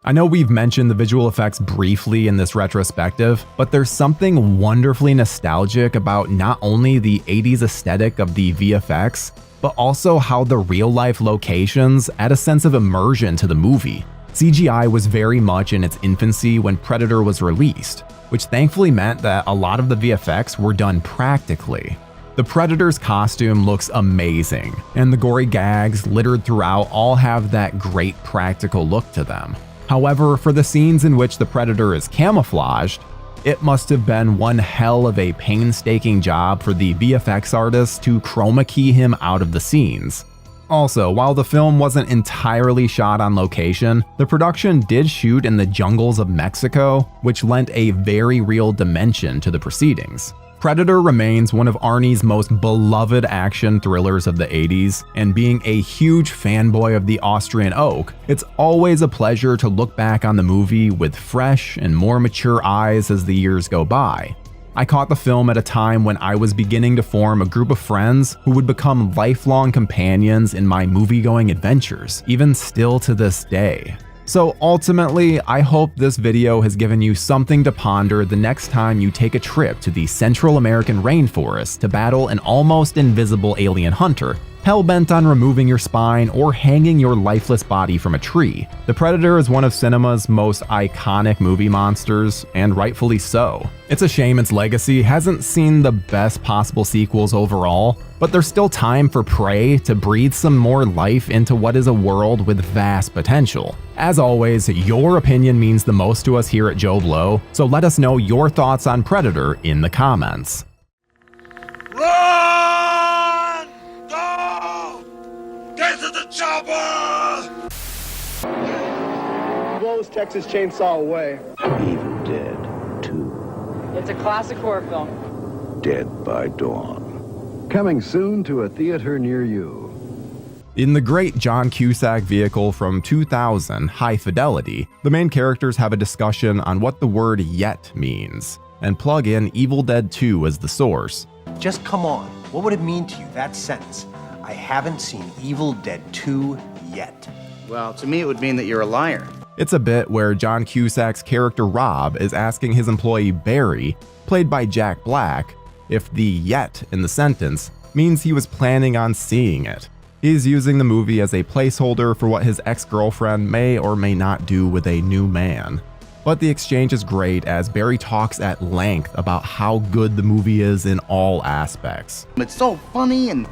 I know we've mentioned the visual effects briefly in this retrospective, but there's something wonderfully nostalgic about not only the 80s aesthetic of the VFX, but also how the real-life locations add a sense of immersion to the movie. CGI was very much in its infancy when Predator was released, which thankfully meant that a lot of the VFX were done practically. The Predator's costume looks amazing, and the gory gags littered throughout all have that great practical look to them. However, for the scenes in which the Predator is camouflaged, it must have been one hell of a painstaking job for the VFX artists to chroma key him out of the scenes. Also, while the film wasn't entirely shot on location, the production did shoot in the jungles of Mexico, which lent a very real dimension to the proceedings. Predator remains one of Arnie's most beloved action thrillers of the 80s, and being a huge fanboy of the Austrian oak, it's always a pleasure to look back on the movie with fresh and more mature eyes as the years go by. I caught the film at a time when I was beginning to form a group of friends who would become lifelong companions in my movie-going adventures, even still to this day. So ultimately, I hope this video has given you something to ponder the next time you take a trip to the Central American rainforest to battle an almost invisible alien hunter, hell-bent on removing your spine or hanging your lifeless body from a tree. The Predator is one of cinema's most iconic movie monsters, and rightfully so. It's a shame its legacy hasn't seen the best possible sequels overall, but there's still time for Prey to breathe some more life into what is a world with vast potential. As always, your opinion means the most to us here at JoBlo, so let us know your thoughts on Predator in the comments. Run! Go! Get to the chopper! Blows Texas Chainsaw away. Evil Dead 2. It's a classic horror film. Dead by Dawn. Coming soon to a theater near you. In the great John Cusack vehicle from 2000, High Fidelity, the main characters have a discussion on what the word yet means, and plug in Evil Dead 2 as the source. Just come on, what would it mean to you, that sentence? I haven't seen Evil Dead 2 yet. Well, to me it would mean that you're a liar. It's a bit where John Cusack's character Rob is asking his employee Barry, played by Jack Black, if the yet in the sentence means he was planning on seeing it. He's using the movie as a placeholder for what his ex-girlfriend may or may not do with a new man. But the exchange is great as Barry talks at length about how good the movie is in all aspects. It's so funny and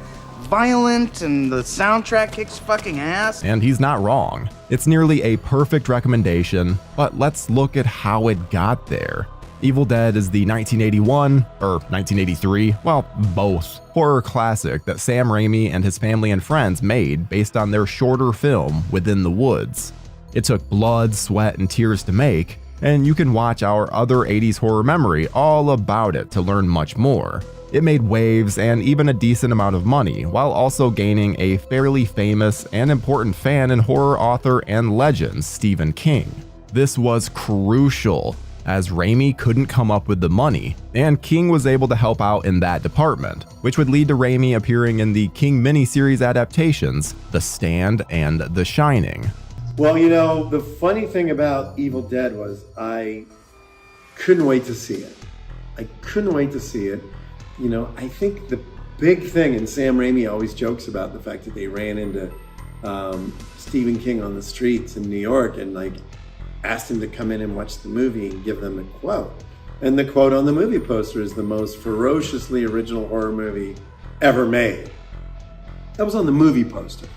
violent and the soundtrack kicks fucking ass. And he's not wrong. It's nearly a perfect recommendation, but let's look at how it got there. Evil Dead is the 1981, or 1983, well, both, horror classic that Sam Raimi and his family and friends made based on their shorter film, Within the Woods. It took blood, sweat, and tears to make, and you can watch our other 80s horror memory all about it to learn much more. It made waves and even a decent amount of money, while also gaining a fairly famous and important fan and horror author and legend, Stephen King. This was crucial, as Raimi couldn't come up with the money, and King was able to help out in that department, which would lead to Raimi appearing in the King miniseries adaptations, The Stand and The Shining. Well, you know, the funny thing about Evil Dead was I couldn't wait to see it. I couldn't wait to see it. You know, I think the big thing, and Sam Raimi always jokes about the fact that they ran into Stephen King on the streets in New York and like asked him to come in and watch the movie and give them a quote. And the quote on the movie poster is the most ferociously original horror movie ever made. That was on the movie poster.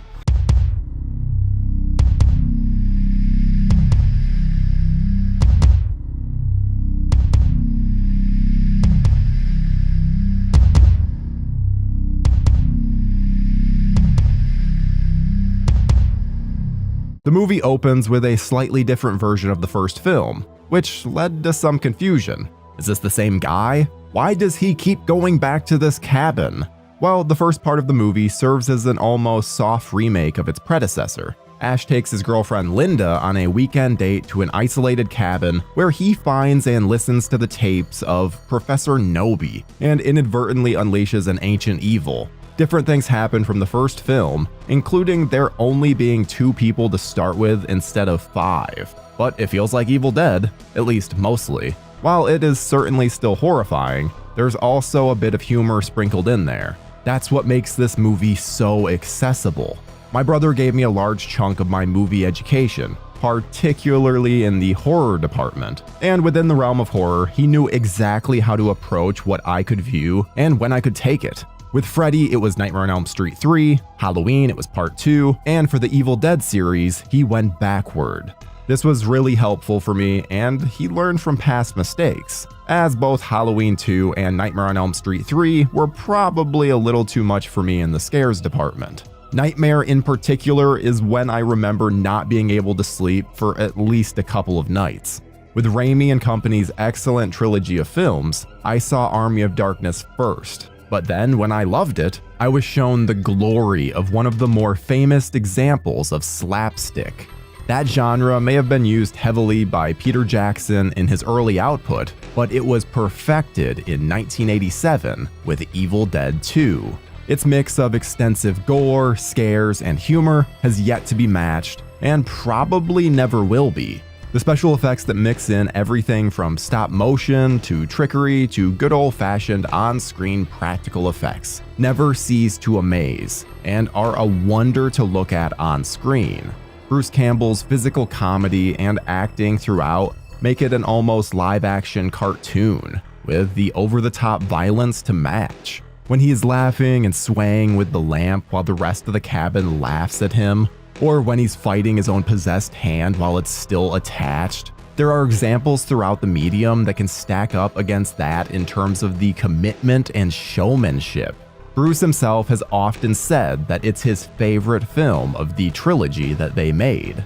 The movie opens with a slightly different version of the first film, which led to some confusion. Is this the same guy? Why does he keep going back to this cabin? Well, the first part of the movie serves as an almost soft remake of its predecessor. Ash takes his girlfriend Linda on a weekend date to an isolated cabin where he finds and listens to the tapes of Professor Noby and inadvertently unleashes an ancient evil. Different things happen from the first film, including there only being 2 people to start with instead of 5. But it feels like Evil Dead, at least mostly. While it is certainly still horrifying, there's also a bit of humor sprinkled in there. That's what makes this movie so accessible. My brother gave me a large chunk of my movie education, particularly in the horror department. And within the realm of horror, he knew exactly how to approach what I could view and when I could take it. With Freddy, it was Nightmare on Elm Street 3, Halloween, it was Part 2, and for the Evil Dead series, he went backward. This was really helpful for me, and he learned from past mistakes, as both Halloween 2 and Nightmare on Elm Street 3 were probably a little too much for me in the scares department. Nightmare in particular is when I remember not being able to sleep for at least a couple of nights. With Raimi and Company's excellent trilogy of films, I saw Army of Darkness first. But then, when I loved it, I was shown the glory of one of the more famous examples of slapstick. That genre may have been used heavily by Peter Jackson in his early output, but it was perfected in 1987 with Evil Dead 2. Its mix of extensive gore, scares, and humor has yet to be matched, and probably never will be. The special effects that mix in everything from stop motion to trickery to good old-fashioned on-screen practical effects never cease to amaze and are a wonder to look at on screen. Bruce Campbell's physical comedy and acting throughout make it an almost live-action cartoon, with the over-the-top violence to match. When he is laughing and swaying with the lamp while the rest of the cabin laughs at him, or when he's fighting his own possessed hand while it's still attached. There are examples throughout the medium that can stack up against that in terms of the commitment and showmanship. Bruce himself has often said that it's his favorite film of the trilogy that they made.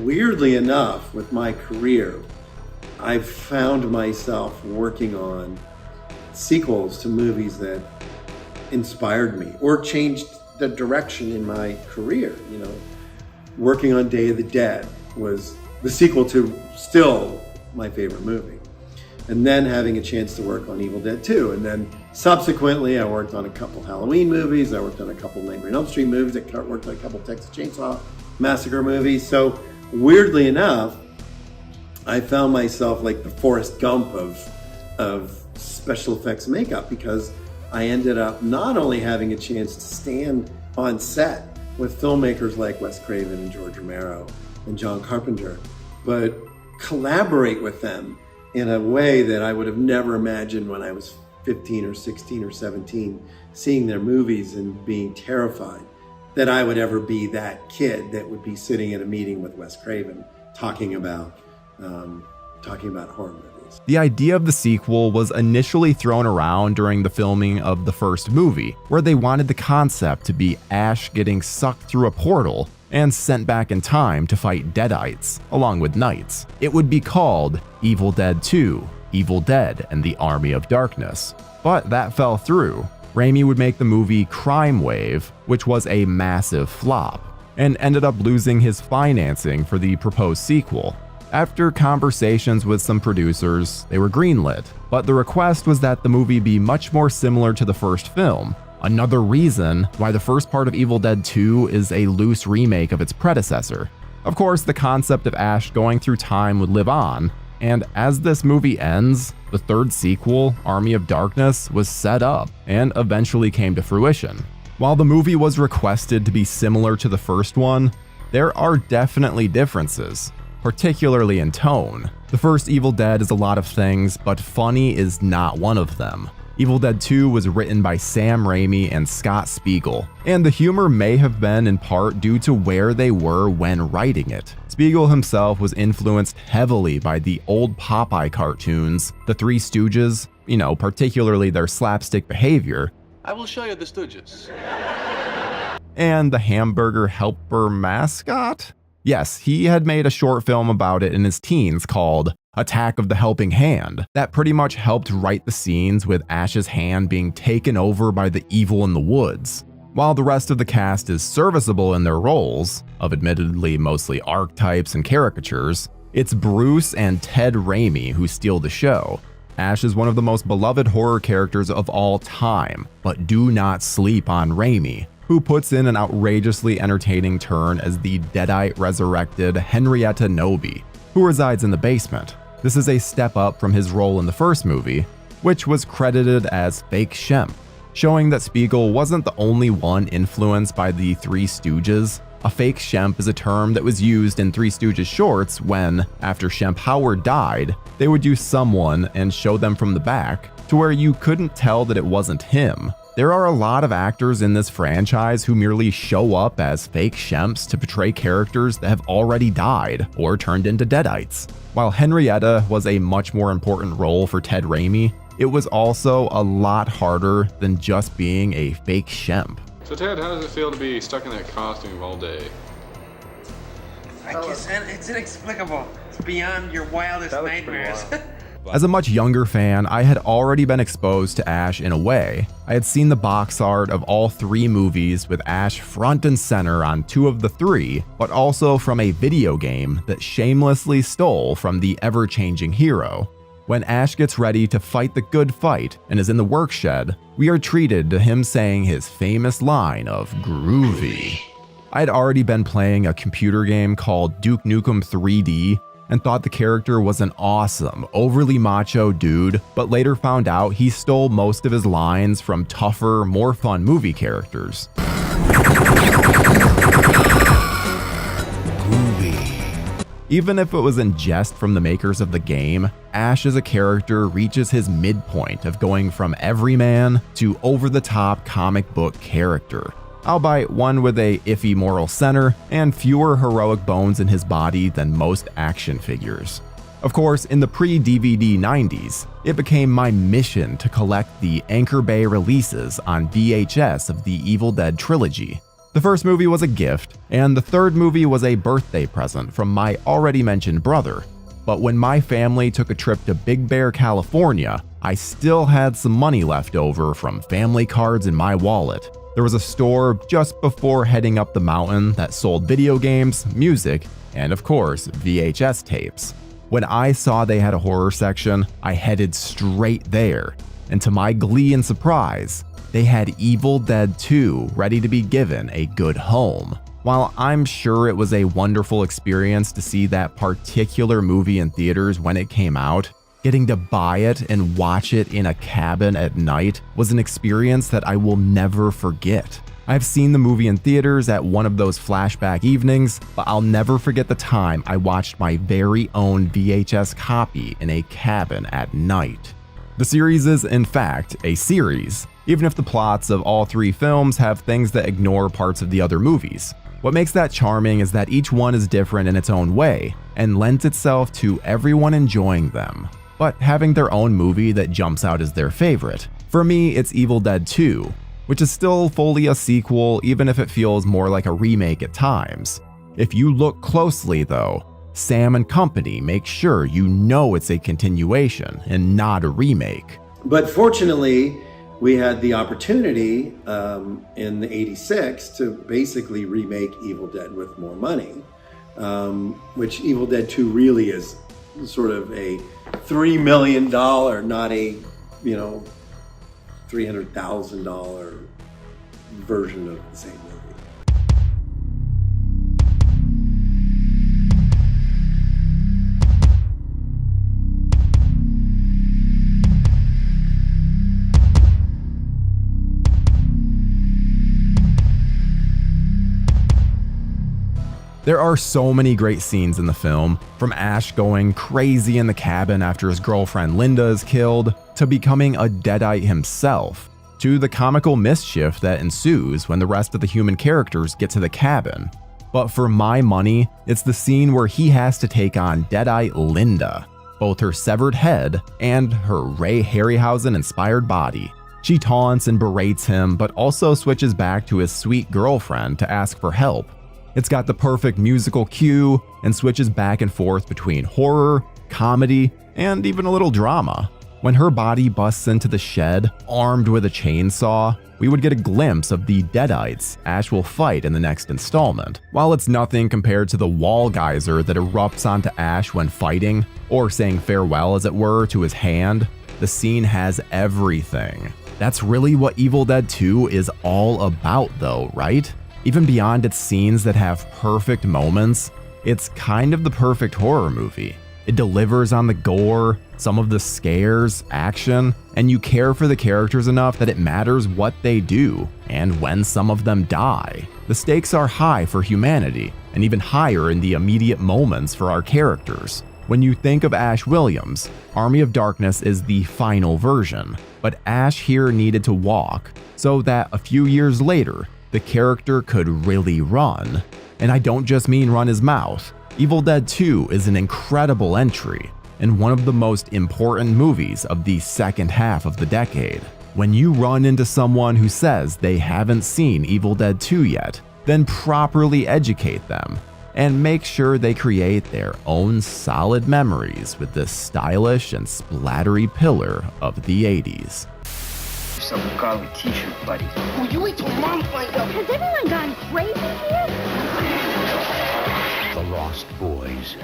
Weirdly enough, with my career, I've found myself working on sequels to movies that inspired me or changed the direction in my career. You know, working on Day of the Dead was the sequel to still my favorite movie. And then having a chance to work on Evil Dead 2. And then subsequently, I worked on a couple Halloween movies. I worked on a couple Nightmare on Elm Street movies. I worked on a couple Texas Chainsaw Massacre movies. So weirdly enough, I found myself like the Forrest Gump of special effects makeup, because I ended up not only having a chance to stand on set with filmmakers like Wes Craven and George Romero and John Carpenter, but collaborate with them in a way that I would have never imagined when I was 15 or 16 or 17, seeing their movies and being terrified that I would ever be that kid that would be sitting at a meeting with Wes Craven talking about horror movies. The idea of the sequel was initially thrown around during the filming of the first movie, where they wanted the concept to be Ash getting sucked through a portal and sent back in time to fight Deadites, along with Knights. It would be called Evil Dead 2, Evil Dead and the Army of Darkness. But that fell through. Raimi would make the movie Crime Wave, which was a massive flop, and ended up losing his financing for the proposed sequel. After conversations with some producers, they were greenlit, but the request was that the movie be much more similar to the first film. Another reason why the first part of Evil Dead 2 is a loose remake of its predecessor. Of course, the concept of Ash going through time would live on, and as this movie ends, the third sequel, Army of Darkness, was set up and eventually came to fruition. While the movie was requested to be similar to the first one, there are definitely differences, particularly in tone. The first Evil Dead is a lot of things, but funny is not one of them. Evil Dead 2 was written by Sam Raimi and Scott Spiegel, and the humor may have been in part due to where they were when writing it. Spiegel himself was influenced heavily by the old Popeye cartoons, the Three Stooges, particularly their slapstick behavior. I will show you the Stooges. And the Hamburger Helper mascot? Yes, he had made a short film about it in his teens called Attack of the Helping Hand that pretty much helped write the scenes with Ash's hand being taken over by the evil in the woods. While the rest of the cast is serviceable in their roles, of admittedly mostly archetypes and caricatures, it's Bruce and Ted Raimi who steal the show. Ash is one of the most beloved horror characters of all time, but do not sleep on Raimi, who puts in an outrageously entertaining turn as the Deadite resurrected Henrietta Nobi, who resides in the basement. This is a step up from his role in the first movie, which was credited as Fake Shemp, showing that Spiegel wasn't the only one influenced by the Three Stooges. A fake Shemp is a term that was used in Three Stooges shorts when, after Shemp Howard died, they would use someone and show them from the back to where you couldn't tell that it wasn't him. There are a lot of actors in this franchise who merely show up as fake Shemps to portray characters that have already died or turned into Deadites. While Henrietta was a much more important role for Ted Raimi, it was also a lot harder than just being a fake Shemp. So Ted, how does it feel to be stuck in that costume all day? I guess it's inexplicable. It's beyond your wildest nightmares. As a much younger fan, I had already been exposed to Ash in a way. I had seen the box art of all three movies with Ash front and center on two of the three, but also from a video game that shamelessly stole from the ever-changing hero. When Ash gets ready to fight the good fight and is in the work shed, we are treated to him saying his famous line of groovy. I had already been playing a computer game called Duke Nukem 3D and thought the character was an awesome, overly macho dude, but later found out he stole most of his lines from tougher, more fun movie characters. Even if it was in jest from the makers of the game, Ash as a character reaches his midpoint of going from everyman to over-the-top comic book character, albeit one with a iffy moral center and fewer heroic bones in his body than most action figures. Of course, in the pre-DVD 90s, it became my mission to collect the Anchor Bay releases on VHS of the Evil Dead trilogy. The first movie was a gift, and the third movie was a birthday present from my already mentioned brother. But when my family took a trip to Big Bear, California, I still had some money left over from family cards in my wallet. There was a store just before heading up the mountain that sold video games, music, and of course, VHS tapes. When I saw they had a horror section, I headed straight there, and to my glee and surprise, they had Evil Dead 2 ready to be given a good home. While I'm sure it was a wonderful experience to see that particular movie in theaters when it came out, Getting to buy it and watch it in a cabin at night was an experience that I will never forget. I've seen the movie in theaters at one of those flashback evenings, but I'll never forget the time I watched my very own VHS copy in a cabin at night. The series is, in fact, a series, even if the plots of all three films have things that ignore parts of the other movies. What makes that charming is that each one is different in its own way and lends itself to everyone enjoying them, but having their own movie that jumps out as their favorite. For me, it's Evil Dead 2, which is still fully a sequel even if it feels more like a remake at times. If you look closely though, Sam and company make sure you know it's a continuation and not a remake. But fortunately, we had the opportunity in '86 to basically remake Evil Dead with more money, which Evil Dead 2 really is sort of a $3 million, not a, $300,000 version of the same movie. There are so many great scenes in the film, from Ash going crazy in the cabin after his girlfriend Linda is killed, to becoming a Deadite himself, to the comical mischief that ensues when the rest of the human characters get to the cabin. But for my money, it's the scene where he has to take on Deadite Linda, both her severed head and her Ray Harryhausen-inspired body. She taunts and berates him, but also switches back to his sweet girlfriend to ask for help. It's got the perfect musical cue and switches back and forth between horror, comedy, and even a little drama. When her body busts into the shed, armed with a chainsaw, we would get a glimpse of the Deadites Ash will fight in the next installment. While it's nothing compared to the wall geyser that erupts onto Ash when fighting, or saying farewell as it were to his hand, the scene has everything. That's really what Evil Dead 2 is all about though, right? Even beyond its scenes that have perfect moments, it's kind of the perfect horror movie. It delivers on the gore, some of the scares, action, and you care for the characters enough that it matters what they do and when some of them die. The stakes are high for humanity, and even higher in the immediate moments for our characters. When you think of Ash Williams, Army of Darkness is the final version, but Ash here needed to walk so that a few years later, the character could really run. And I don't just mean run his mouth. Evil Dead 2 is an incredible entry and one of the most important movies of the second half of the decade. When you run into someone who says they haven't seen Evil Dead 2 yet, then properly educate them and make sure they create their own solid memories with this stylish and splattery pillar of the 80s. Some garlic t-shirt, buddy. Will you wait till Mom finds out? Has everyone gone crazy here? The Lost Boys.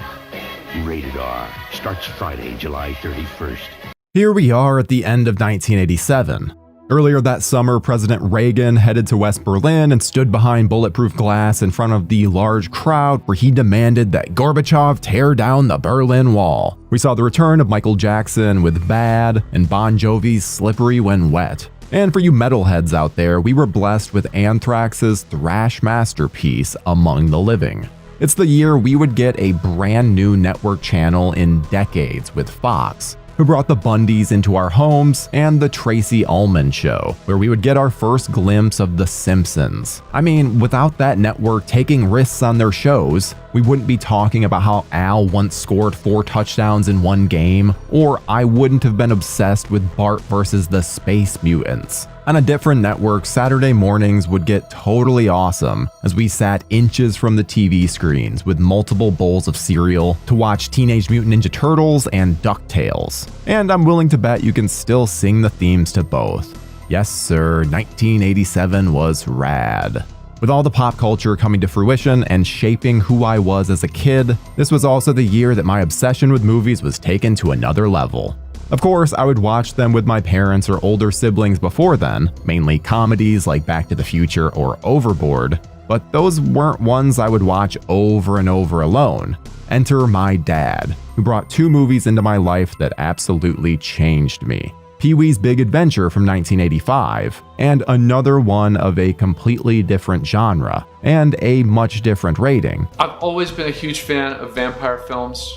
Rated R. Starts Friday, July 31st. Here we are at the end of 1987. Earlier that summer, President Reagan headed to West Berlin and stood behind bulletproof glass in front of the large crowd where he demanded that Gorbachev tear down the Berlin Wall. We saw the return of Michael Jackson with Bad and Bon Jovi's Slippery When Wet. And for you metalheads out there, we were blessed with Anthrax's thrash masterpiece Among the Living. It's the year we would get a brand new network channel in decades with Fox, who brought the Bundys into our homes, and the Tracy Ullman Show, where we would get our first glimpse of The Simpsons. I mean, without that network taking risks on their shows, we wouldn't be talking about how Al once scored 4 touchdowns in one game, or I wouldn't have been obsessed with Bart versus the Space Mutants. On a different network, Saturday mornings would get totally awesome as we sat inches from the TV screens with multiple bowls of cereal to watch Teenage Mutant Ninja Turtles and DuckTales. And I'm willing to bet you can still sing the themes to both. Yes, sir, 1987 was rad. With all the pop culture coming to fruition and shaping who I was as a kid, this was also the year that my obsession with movies was taken to another level. Of course, I would watch them with my parents or older siblings before then, mainly comedies like Back to the Future or Overboard, but those weren't ones I would watch over and over alone. Enter my dad, who brought 2 movies into my life that absolutely changed me. Pee-wee's Big Adventure from 1985, and another one of a completely different genre, and a much different rating. I've always been a huge fan of vampire films,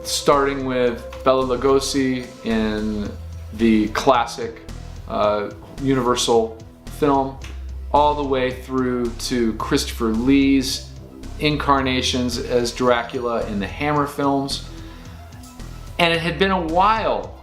starting with Bela Lugosi in the classic Universal film, all the way through to Christopher Lee's incarnations as Dracula in the Hammer films. And it had been a while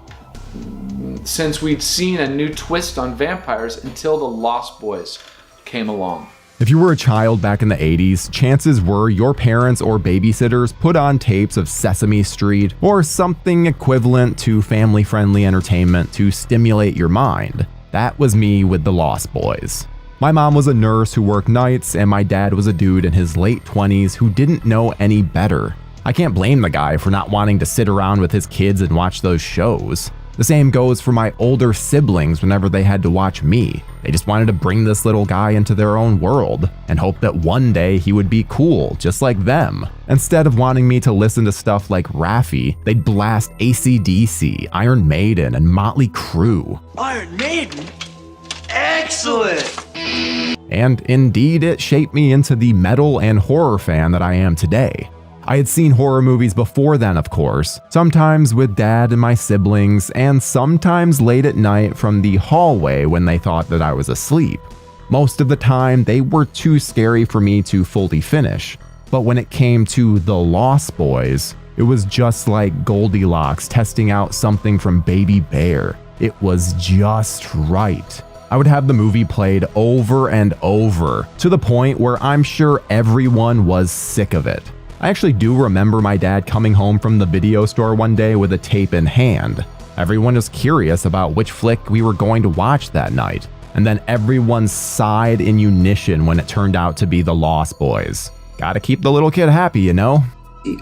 since we'd seen a new twist on vampires until the Lost Boys came along. If you were a child back in the 80s, chances were your parents or babysitters put on tapes of Sesame Street or something equivalent to family-friendly entertainment to stimulate your mind. That was me with the Lost Boys. My mom was a nurse who worked nights, and my dad was a dude in his late 20s who didn't know any better. I can't blame the guy for not wanting to sit around with his kids and watch those shows. The same goes for my older siblings whenever they had to watch me. They just wanted to bring this little guy into their own world and hope that one day he would be cool, just like them. Instead of wanting me to listen to stuff like Raffi, they'd blast AC/DC, Iron Maiden, and Motley Crue. Iron Maiden? Excellent! And indeed, it shaped me into the metal and horror fan that I am today. I had seen horror movies before then, of course, sometimes with dad and my siblings, and sometimes late at night from the hallway when they thought that I was asleep. Most of the time, they were too scary for me to fully finish. But when it came to The Lost Boys, it was just like Goldilocks testing out something from Baby Bear. It was just right. I would have the movie played over and over, to the point where I'm sure everyone was sick of it. I actually do remember my dad coming home from the video store one day with a tape in hand. Everyone was curious about which flick we were going to watch that night, and then everyone sighed in unison when it turned out to be The Lost Boys. Gotta keep the little kid happy, you know?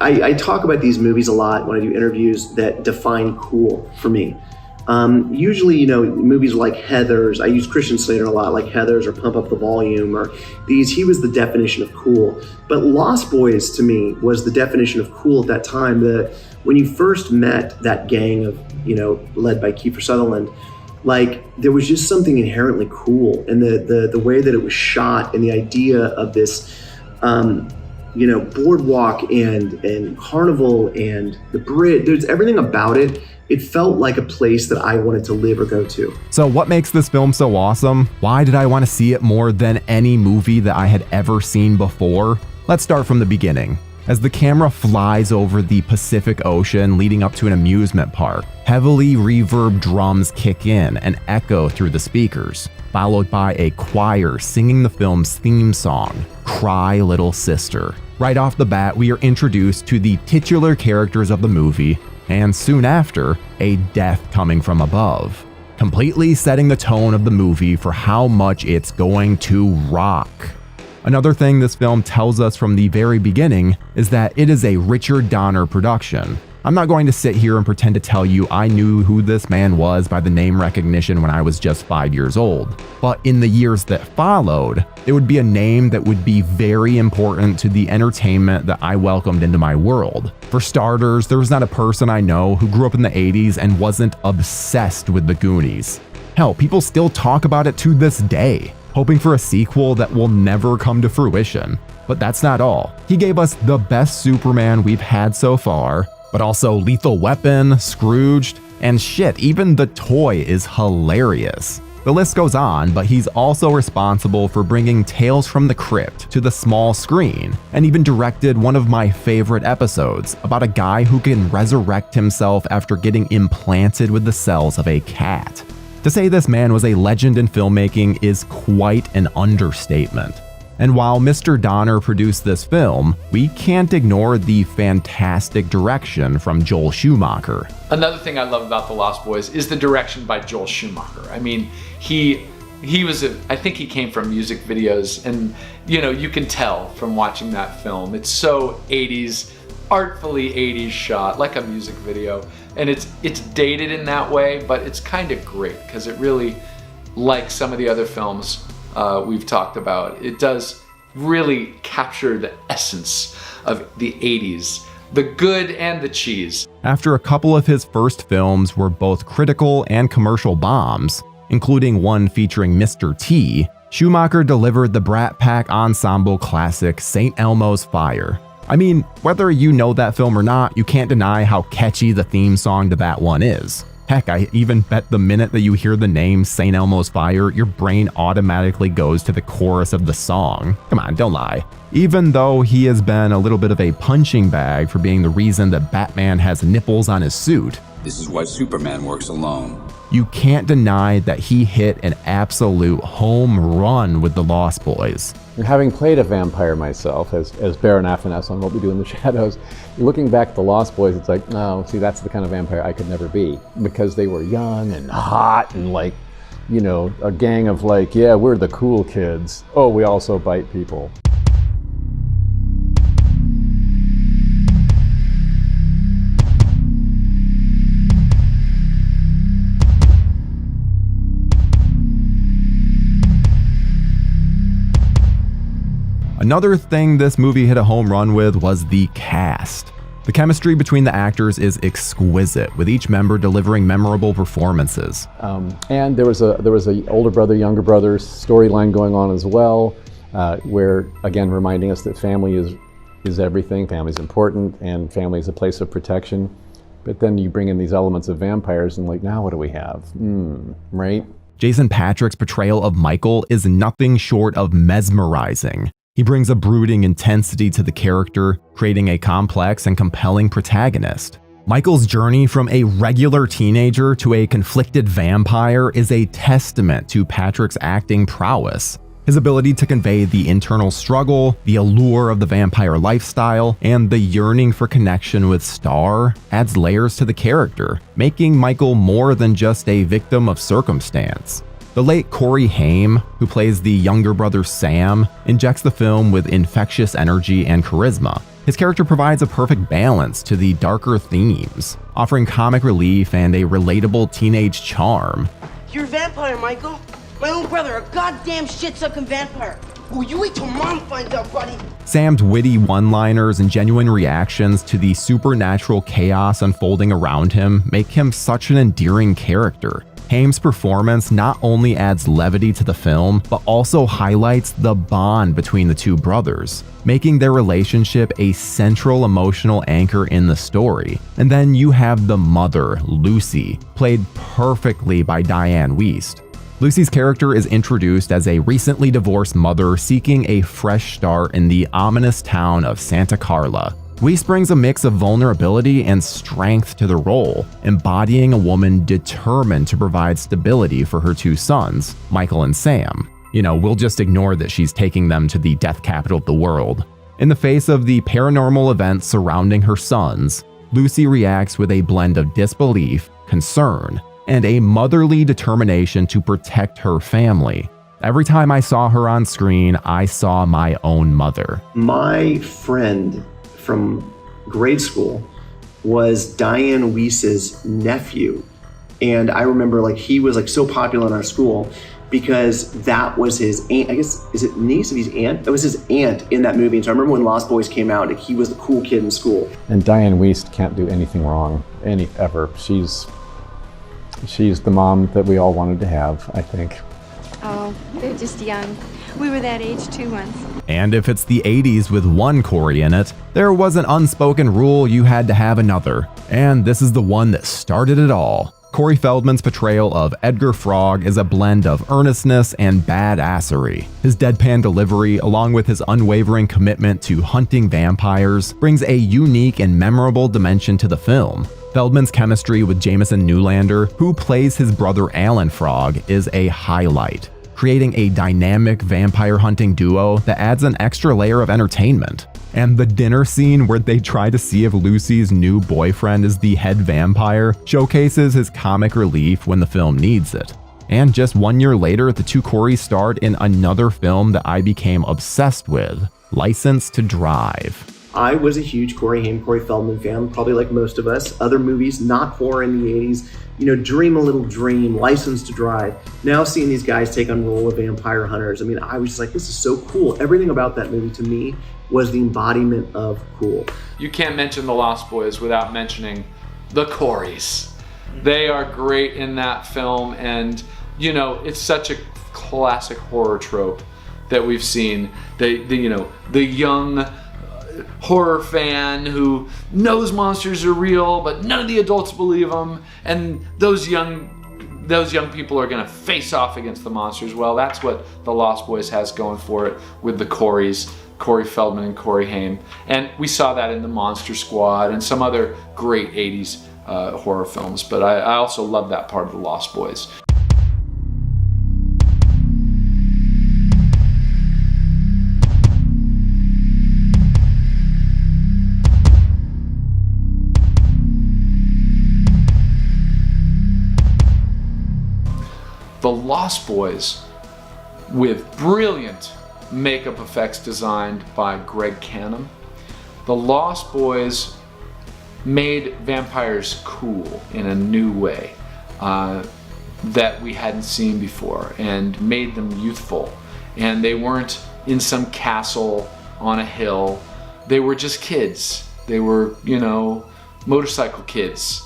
I talk about these movies a lot when I do interviews that define cool for me. Usually, movies like Heathers, I use Christian Slater a lot, like Heathers or Pump Up the Volume, or these, he was the definition of cool. But Lost Boys, to me, was the definition of cool at that time. When you first met that gang of, led by Kiefer Sutherland, like, there was just something inherently cool. And the way that it was shot, and the idea of this, boardwalk and carnival and the bridge, there's everything about it. It felt like a place that I wanted to live or go to. So what makes this film so awesome? Why did I want to see it more than any movie that I had ever seen before? Let's start from the beginning. As the camera flies over the Pacific Ocean leading up to an amusement park, heavily reverb drums kick in and echo through the speakers, followed by a choir singing the film's theme song, Cry Little Sister. Right off the bat, we are introduced to the titular characters of the movie, and soon after, a death coming from above, completely setting the tone of the movie for how much it's going to rock. Another thing this film tells us from the very beginning is that it is a Richard Donner production. I'm not going to sit here and pretend to tell you I knew who this man was by the name recognition when I was just 5 years old. But in the years that followed, it would be a name that would be very important to the entertainment that I welcomed into my world. For starters, there was not a person I know who grew up in the 80s and wasn't obsessed with the Goonies. Hell, people still talk about it to this day, hoping for a sequel that will never come to fruition. But that's not all. He gave us the best Superman we've had so far, but also Lethal Weapon, Scrooged, and shit, even the toy is hilarious. The list goes on, but he's also responsible for bringing Tales from the Crypt to the small screen, and even directed one of my favorite episodes about a guy who can resurrect himself after getting implanted with the cells of a cat. To say this man was a legend in filmmaking is quite an understatement. And while Mr. Donner produced this film, we can't ignore the fantastic direction from Joel Schumacher. Another thing I love about The Lost Boys is the direction by Joel Schumacher. I mean, he was I think he came from music videos, and you can tell from watching that film. It's so 80s, artfully 80s shot, like a music video. And it's dated in that way, but it's kind of great because it really, like some of the other films we've talked about, it does really capture the essence of the 80s, the good and the cheese. After a couple of his first films were both critical and commercial bombs, including one featuring Mr. T, Schumacher delivered the Brat Pack ensemble classic St. Elmo's Fire. I mean, whether you know that film or not, you can't deny how catchy the theme song to that one is. Heck, I even bet the minute that you hear the name St. Elmo's Fire, your brain automatically goes to the chorus of the song. Come on, don't lie. Even though he has been a little bit of a punching bag for being the reason that Batman has nipples on his suit, this is why Superman works alone. You can't deny that he hit an absolute home run with The Lost Boys. And having played a vampire myself as Baron Afaness on What We Do in the Shadows, looking back at The Lost Boys, it's like, no, see, that's the kind of vampire I could never be. Because they were young and hot and like, you know, a gang of like, yeah, we're the cool kids. Oh, we also bite people. Another thing this movie hit a home run with was the cast. The chemistry between the actors is exquisite, with each member delivering memorable performances. And there was a older brother, younger brother storyline going on as well, where again reminding us that family is everything, family's important, and family is a place of protection. But then you bring in these elements of vampires, and like, now what do we have? Right? Jason Patric's portrayal of Michael is nothing short of mesmerizing. He brings a brooding intensity to the character, creating a complex and compelling protagonist. Michael's journey from a regular teenager to a conflicted vampire is a testament to Patric's acting prowess. His ability to convey the internal struggle, the allure of the vampire lifestyle, and the yearning for connection with Star adds layers to the character, making Michael more than just a victim of circumstance. The late Corey Haim, who plays the younger brother Sam, injects the film with infectious energy and charisma. His character provides a perfect balance to the darker themes, offering comic relief and a relatable teenage charm. You're a vampire, Michael. My own brother, a goddamn shit-sucking vampire. Will you wait till Mom finds out, buddy? Sam's witty one-liners and genuine reactions to the supernatural chaos unfolding around him make him such an endearing character. Haim's performance not only adds levity to the film, but also highlights the bond between the two brothers, making their relationship a central emotional anchor in the story. And then you have the mother, Lucy, played perfectly by Diane Wiest. Lucy's character is introduced as a recently divorced mother seeking a fresh start in the ominous town of Santa Carla. Wiest brings a mix of vulnerability and strength to the role, embodying a woman determined to provide stability for her two sons, Michael and Sam. You know, we'll just ignore that she's taking them to the death capital of the world. In the face of the paranormal events surrounding her sons, Lucy reacts with a blend of disbelief, concern, and a motherly determination to protect her family. Every time I saw her on screen, I saw my own mother. My friend from grade school was Diane Wiest's nephew. And I remember like he was like so popular in our school because that was his aunt, I guess, is it niece of his aunt? It was his aunt in that movie. And so I remember when Lost Boys came out, like, he was the cool kid in school. And Diane Wiest can't do anything wrong, ever. She's the mom that we all wanted to have, I think. Oh, they're just young. We were that age too once. And if it's the 80s with one Corey in it, there was an unspoken rule you had to have another. And this is the one that started it all. Corey Feldman's portrayal of Edgar Frog is a blend of earnestness and badassery. His deadpan delivery, along with his unwavering commitment to hunting vampires, brings a unique and memorable dimension to the film. Feldman's chemistry with Jameson Newlander, who plays his brother Alan Frog, is a highlight, creating a dynamic vampire hunting duo that adds an extra layer of entertainment. And the dinner scene where they try to see if Lucy's new boyfriend is the head vampire showcases his comic relief when the film needs it. And just 1 year later, the two Coreys starred in another film that I became obsessed with, License to Drive. I was a huge Corey Haim, Corey Feldman fan, probably like most of us. Other movies, not horror in the 80s, Dream a Little Dream, License to Drive. Now seeing these guys take on the role of vampire hunters, I was just like, this is so cool. Everything about that movie to me was the embodiment of cool. You can't mention The Lost Boys without mentioning the Coreys. They are great in that film, and it's such a classic horror trope that we've seen. The young horror fan who knows monsters are real, but none of the adults believe them, and those young people are going to face off against the monsters. Well, that's what The Lost Boys has going for it with the Coreys, Corey Feldman and Corey Haim, and we saw that in the Monster Squad and some other great 80s horror films. But I also love that part of The Lost Boys. The Lost Boys, with brilliant makeup effects designed by Greg Cannon. The Lost Boys made vampires cool in a new way that we hadn't seen before, and made them youthful. And they weren't in some castle on a hill. They were just kids. They were, motorcycle kids,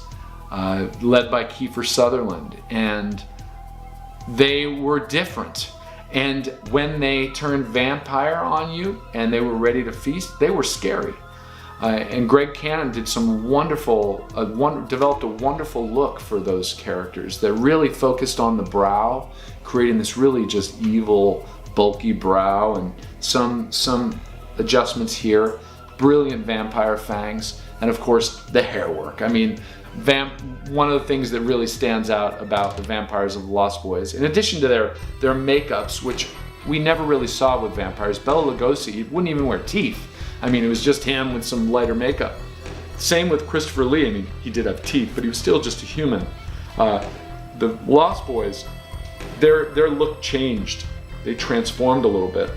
led by Kiefer Sutherland. And they were different. And when they turned vampire on you and they were ready to feast, they were scary. And Greg Cannon did some developed a wonderful look for those characters that really focused on the brow, creating this really just evil, bulky brow, and some adjustments here, brilliant vampire fangs, and of course the hair work. One of the things that really stands out about the vampires of the Lost Boys, in addition to their makeups, which we never really saw with vampires, Bela Lugosi wouldn't even wear teeth. It was just him with some lighter makeup. Same with Christopher Lee. He did have teeth, but he was still just a human. The Lost Boys, their look changed. They transformed a little bit,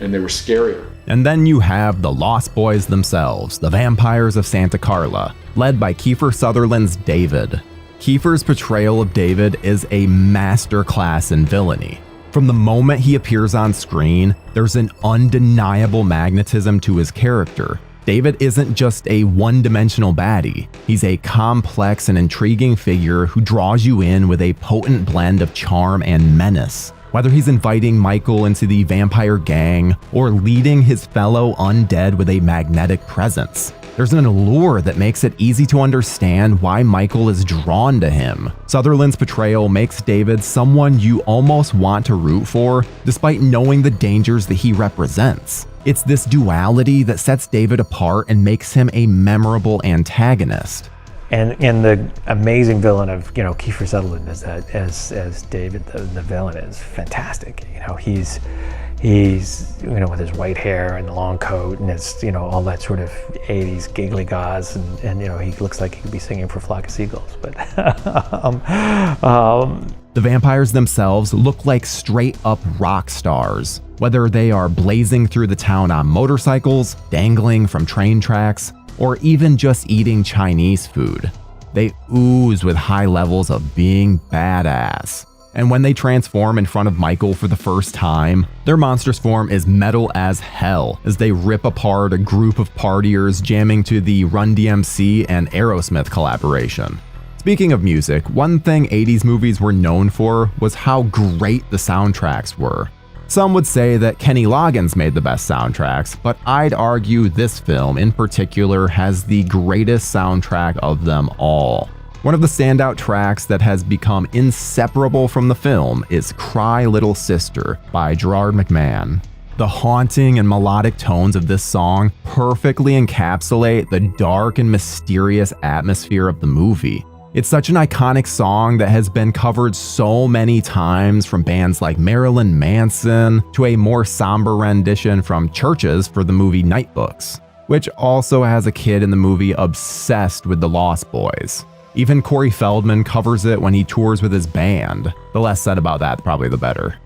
and they were scarier. And then you have the Lost Boys themselves, the vampires of Santa Carla, led by Kiefer Sutherland's David. Kiefer's portrayal of David is a masterclass in villainy. From the moment he appears on screen, there's an undeniable magnetism to his character. David isn't just a one-dimensional baddie. He's a complex and intriguing figure who draws you in with a potent blend of charm and menace. Whether he's inviting Michael into the vampire gang or leading his fellow undead with a magnetic presence, there's an allure that makes it easy to understand why Michael is drawn to him. Sutherland's portrayal makes David someone you almost want to root for, despite knowing the dangers that he represents. It's this duality that sets David apart and makes him a memorable antagonist. And the amazing villain of Kiefer Sutherland as David, the villain, is fantastic. He's with his white hair and the long coat and his all that sort of 80s giggly gauze, and he looks like he could be singing for a flock of seagulls. But the vampires themselves look like straight up rock stars. Whether they are blazing through the town on motorcycles, dangling from train tracks, or even just eating Chinese food, they ooze with high levels of being badass. And when they transform in front of Michael for the first time, their monstrous form is metal as hell as they rip apart a group of partiers jamming to the Run DMC and Aerosmith collaboration. Speaking of music, one thing 80s movies were known for was how great the soundtracks were. Some would say that Kenny Loggins made the best soundtracks, but I'd argue this film in particular has the greatest soundtrack of them all. One of the standout tracks that has become inseparable from the film is Cry Little Sister by Gerard McMahon. The haunting and melodic tones of this song perfectly encapsulate the dark and mysterious atmosphere of the movie. It's such an iconic song that has been covered so many times, from bands like Marilyn Manson to a more somber rendition from Churches for the movie Nightbooks, which also has a kid in the movie obsessed with the Lost Boys. Even Corey Feldman covers it when he tours with his band. The less said about that, probably the better.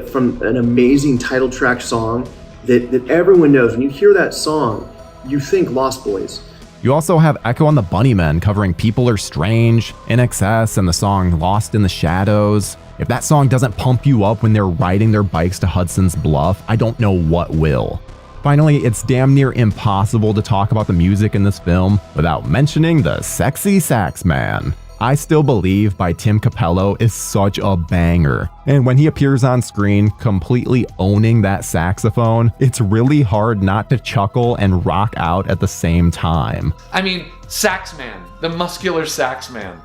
from an amazing title track song that everyone knows. When you hear that song, you think Lost Boys. You also have Echo and the Bunnymen covering People Are Strange, In Excess, and the song Lost in the Shadows. If that song doesn't pump you up when they're riding their bikes to Hudson's Bluff, I don't know what will. Finally, it's damn near impossible to talk about the music in this film without mentioning the Sexy Sax Man. I Still Believe by Tim Capello is such a banger, and when he appears on screen completely owning that saxophone, it's really hard not to chuckle and rock out at the same time. I mean, Sax Man, the muscular sax man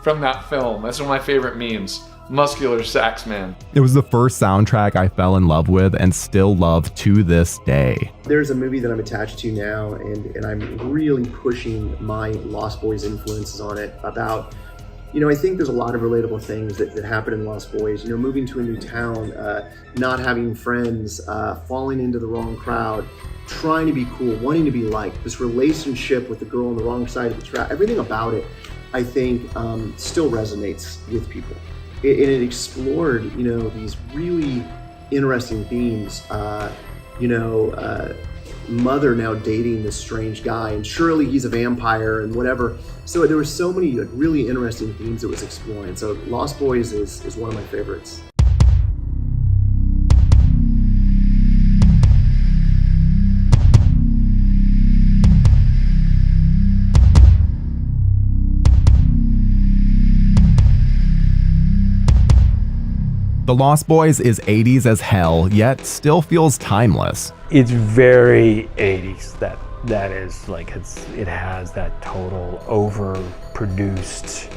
from that film. That's one of my favorite memes. Muscular sax man. It was the first soundtrack I fell in love with and still love to this day. There's a movie that I'm attached to now, and I'm really pushing my Lost Boys influences on it about, I think there's a lot of relatable things that happen in Lost Boys. Moving to a new town, not having friends, falling into the wrong crowd, trying to be cool, wanting to be liked, this relationship with the girl on the wrong side of the track, everything about it, I think, still resonates with people. It explored, these really interesting themes. Mother now dating this strange guy, and surely he's a vampire and whatever. So there were so many really interesting themes it was exploring. So Lost Boys is one of my favorites. The Lost Boys is 80s as hell, yet still feels timeless. It's very 80s. That is like it has that total overproduced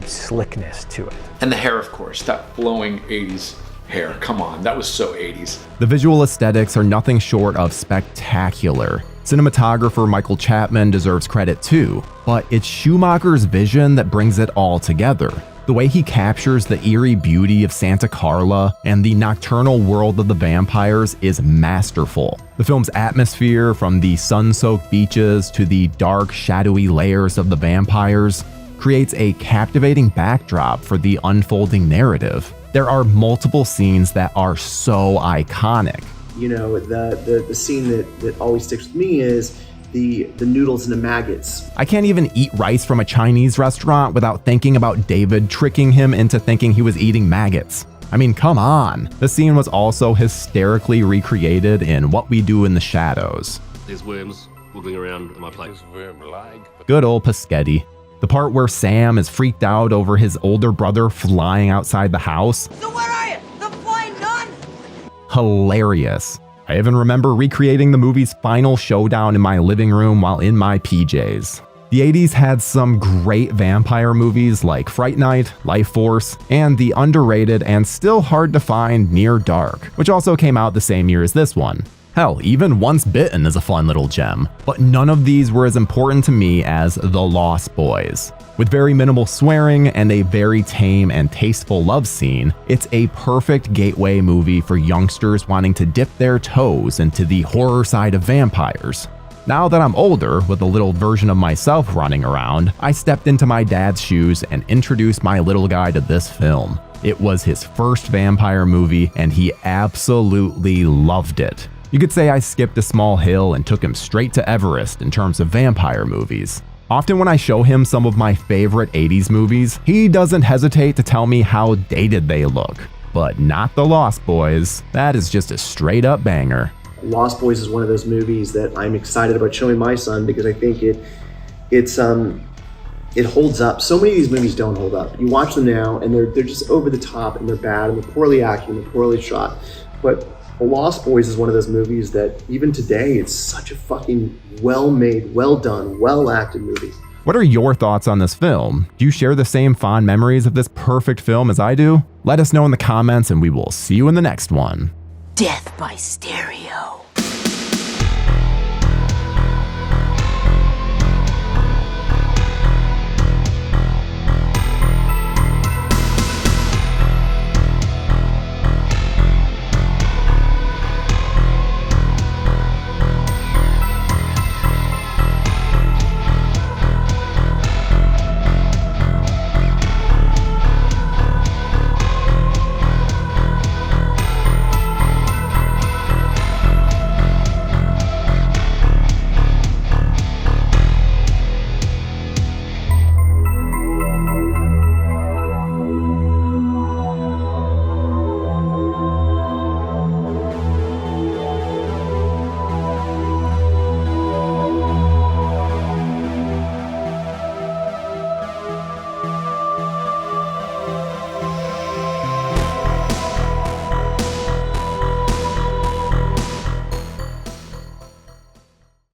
slickness to it. And the hair, of course, that flowing 80s hair. Come on, that was so 80s. The visual aesthetics are nothing short of spectacular. Cinematographer Michael Chapman deserves credit too, but it's Schumacher's vision that brings it all together. The way he captures the eerie beauty of Santa Carla and the nocturnal world of the vampires is masterful. The film's atmosphere, from the sun-soaked beaches to the dark, shadowy layers of the vampires, creates a captivating backdrop for the unfolding narrative. There are multiple scenes that are so iconic. The scene that always sticks with me is the noodles and the maggots. I can't even eat rice from a Chinese restaurant without thinking about David tricking him into thinking he was eating maggots. I mean, come on. The scene was also hysterically recreated in What We Do in the Shadows. There's worms wiggling around in my plate. Good old Paschetti. The part where Sam is freaked out over his older brother flying outside the house. So where are you? The flying nun? Hilarious. I even remember recreating the movie's final showdown in my living room while in my PJs. The 80s had some great vampire movies like Fright Night, Life Force, and the underrated and still hard to find Near Dark, which also came out the same year as this one. Hell, even Once Bitten is a fun little gem, but none of these were as important to me as The Lost Boys. With very minimal swearing and a very tame and tasteful love scene, it's a perfect gateway movie for youngsters wanting to dip their toes into the horror side of vampires. Now that I'm older, with a little version of myself running around, I stepped into my dad's shoes and introduced my little guy to this film. It was his first vampire movie, and he absolutely loved it. You could say I skipped a small hill and took him straight to Everest in terms of vampire movies. Often when I show him some of my favorite 80s movies, he doesn't hesitate to tell me how dated they look. But not The Lost Boys. That is just a straight up banger. Lost Boys is one of those movies that I'm excited about showing my son because I think it holds up. So many of these movies don't hold up. You watch them now and they're just over the top and they're bad and they're poorly acted and they're poorly shot. But Lost Boys is one of those movies that even today, it's such a fucking well-made, well-done, well-acted movie. What are your thoughts on this film? Do you share the same fond memories of this perfect film as I do? Let us know in the comments and we will see you in the next one. Death by stereo.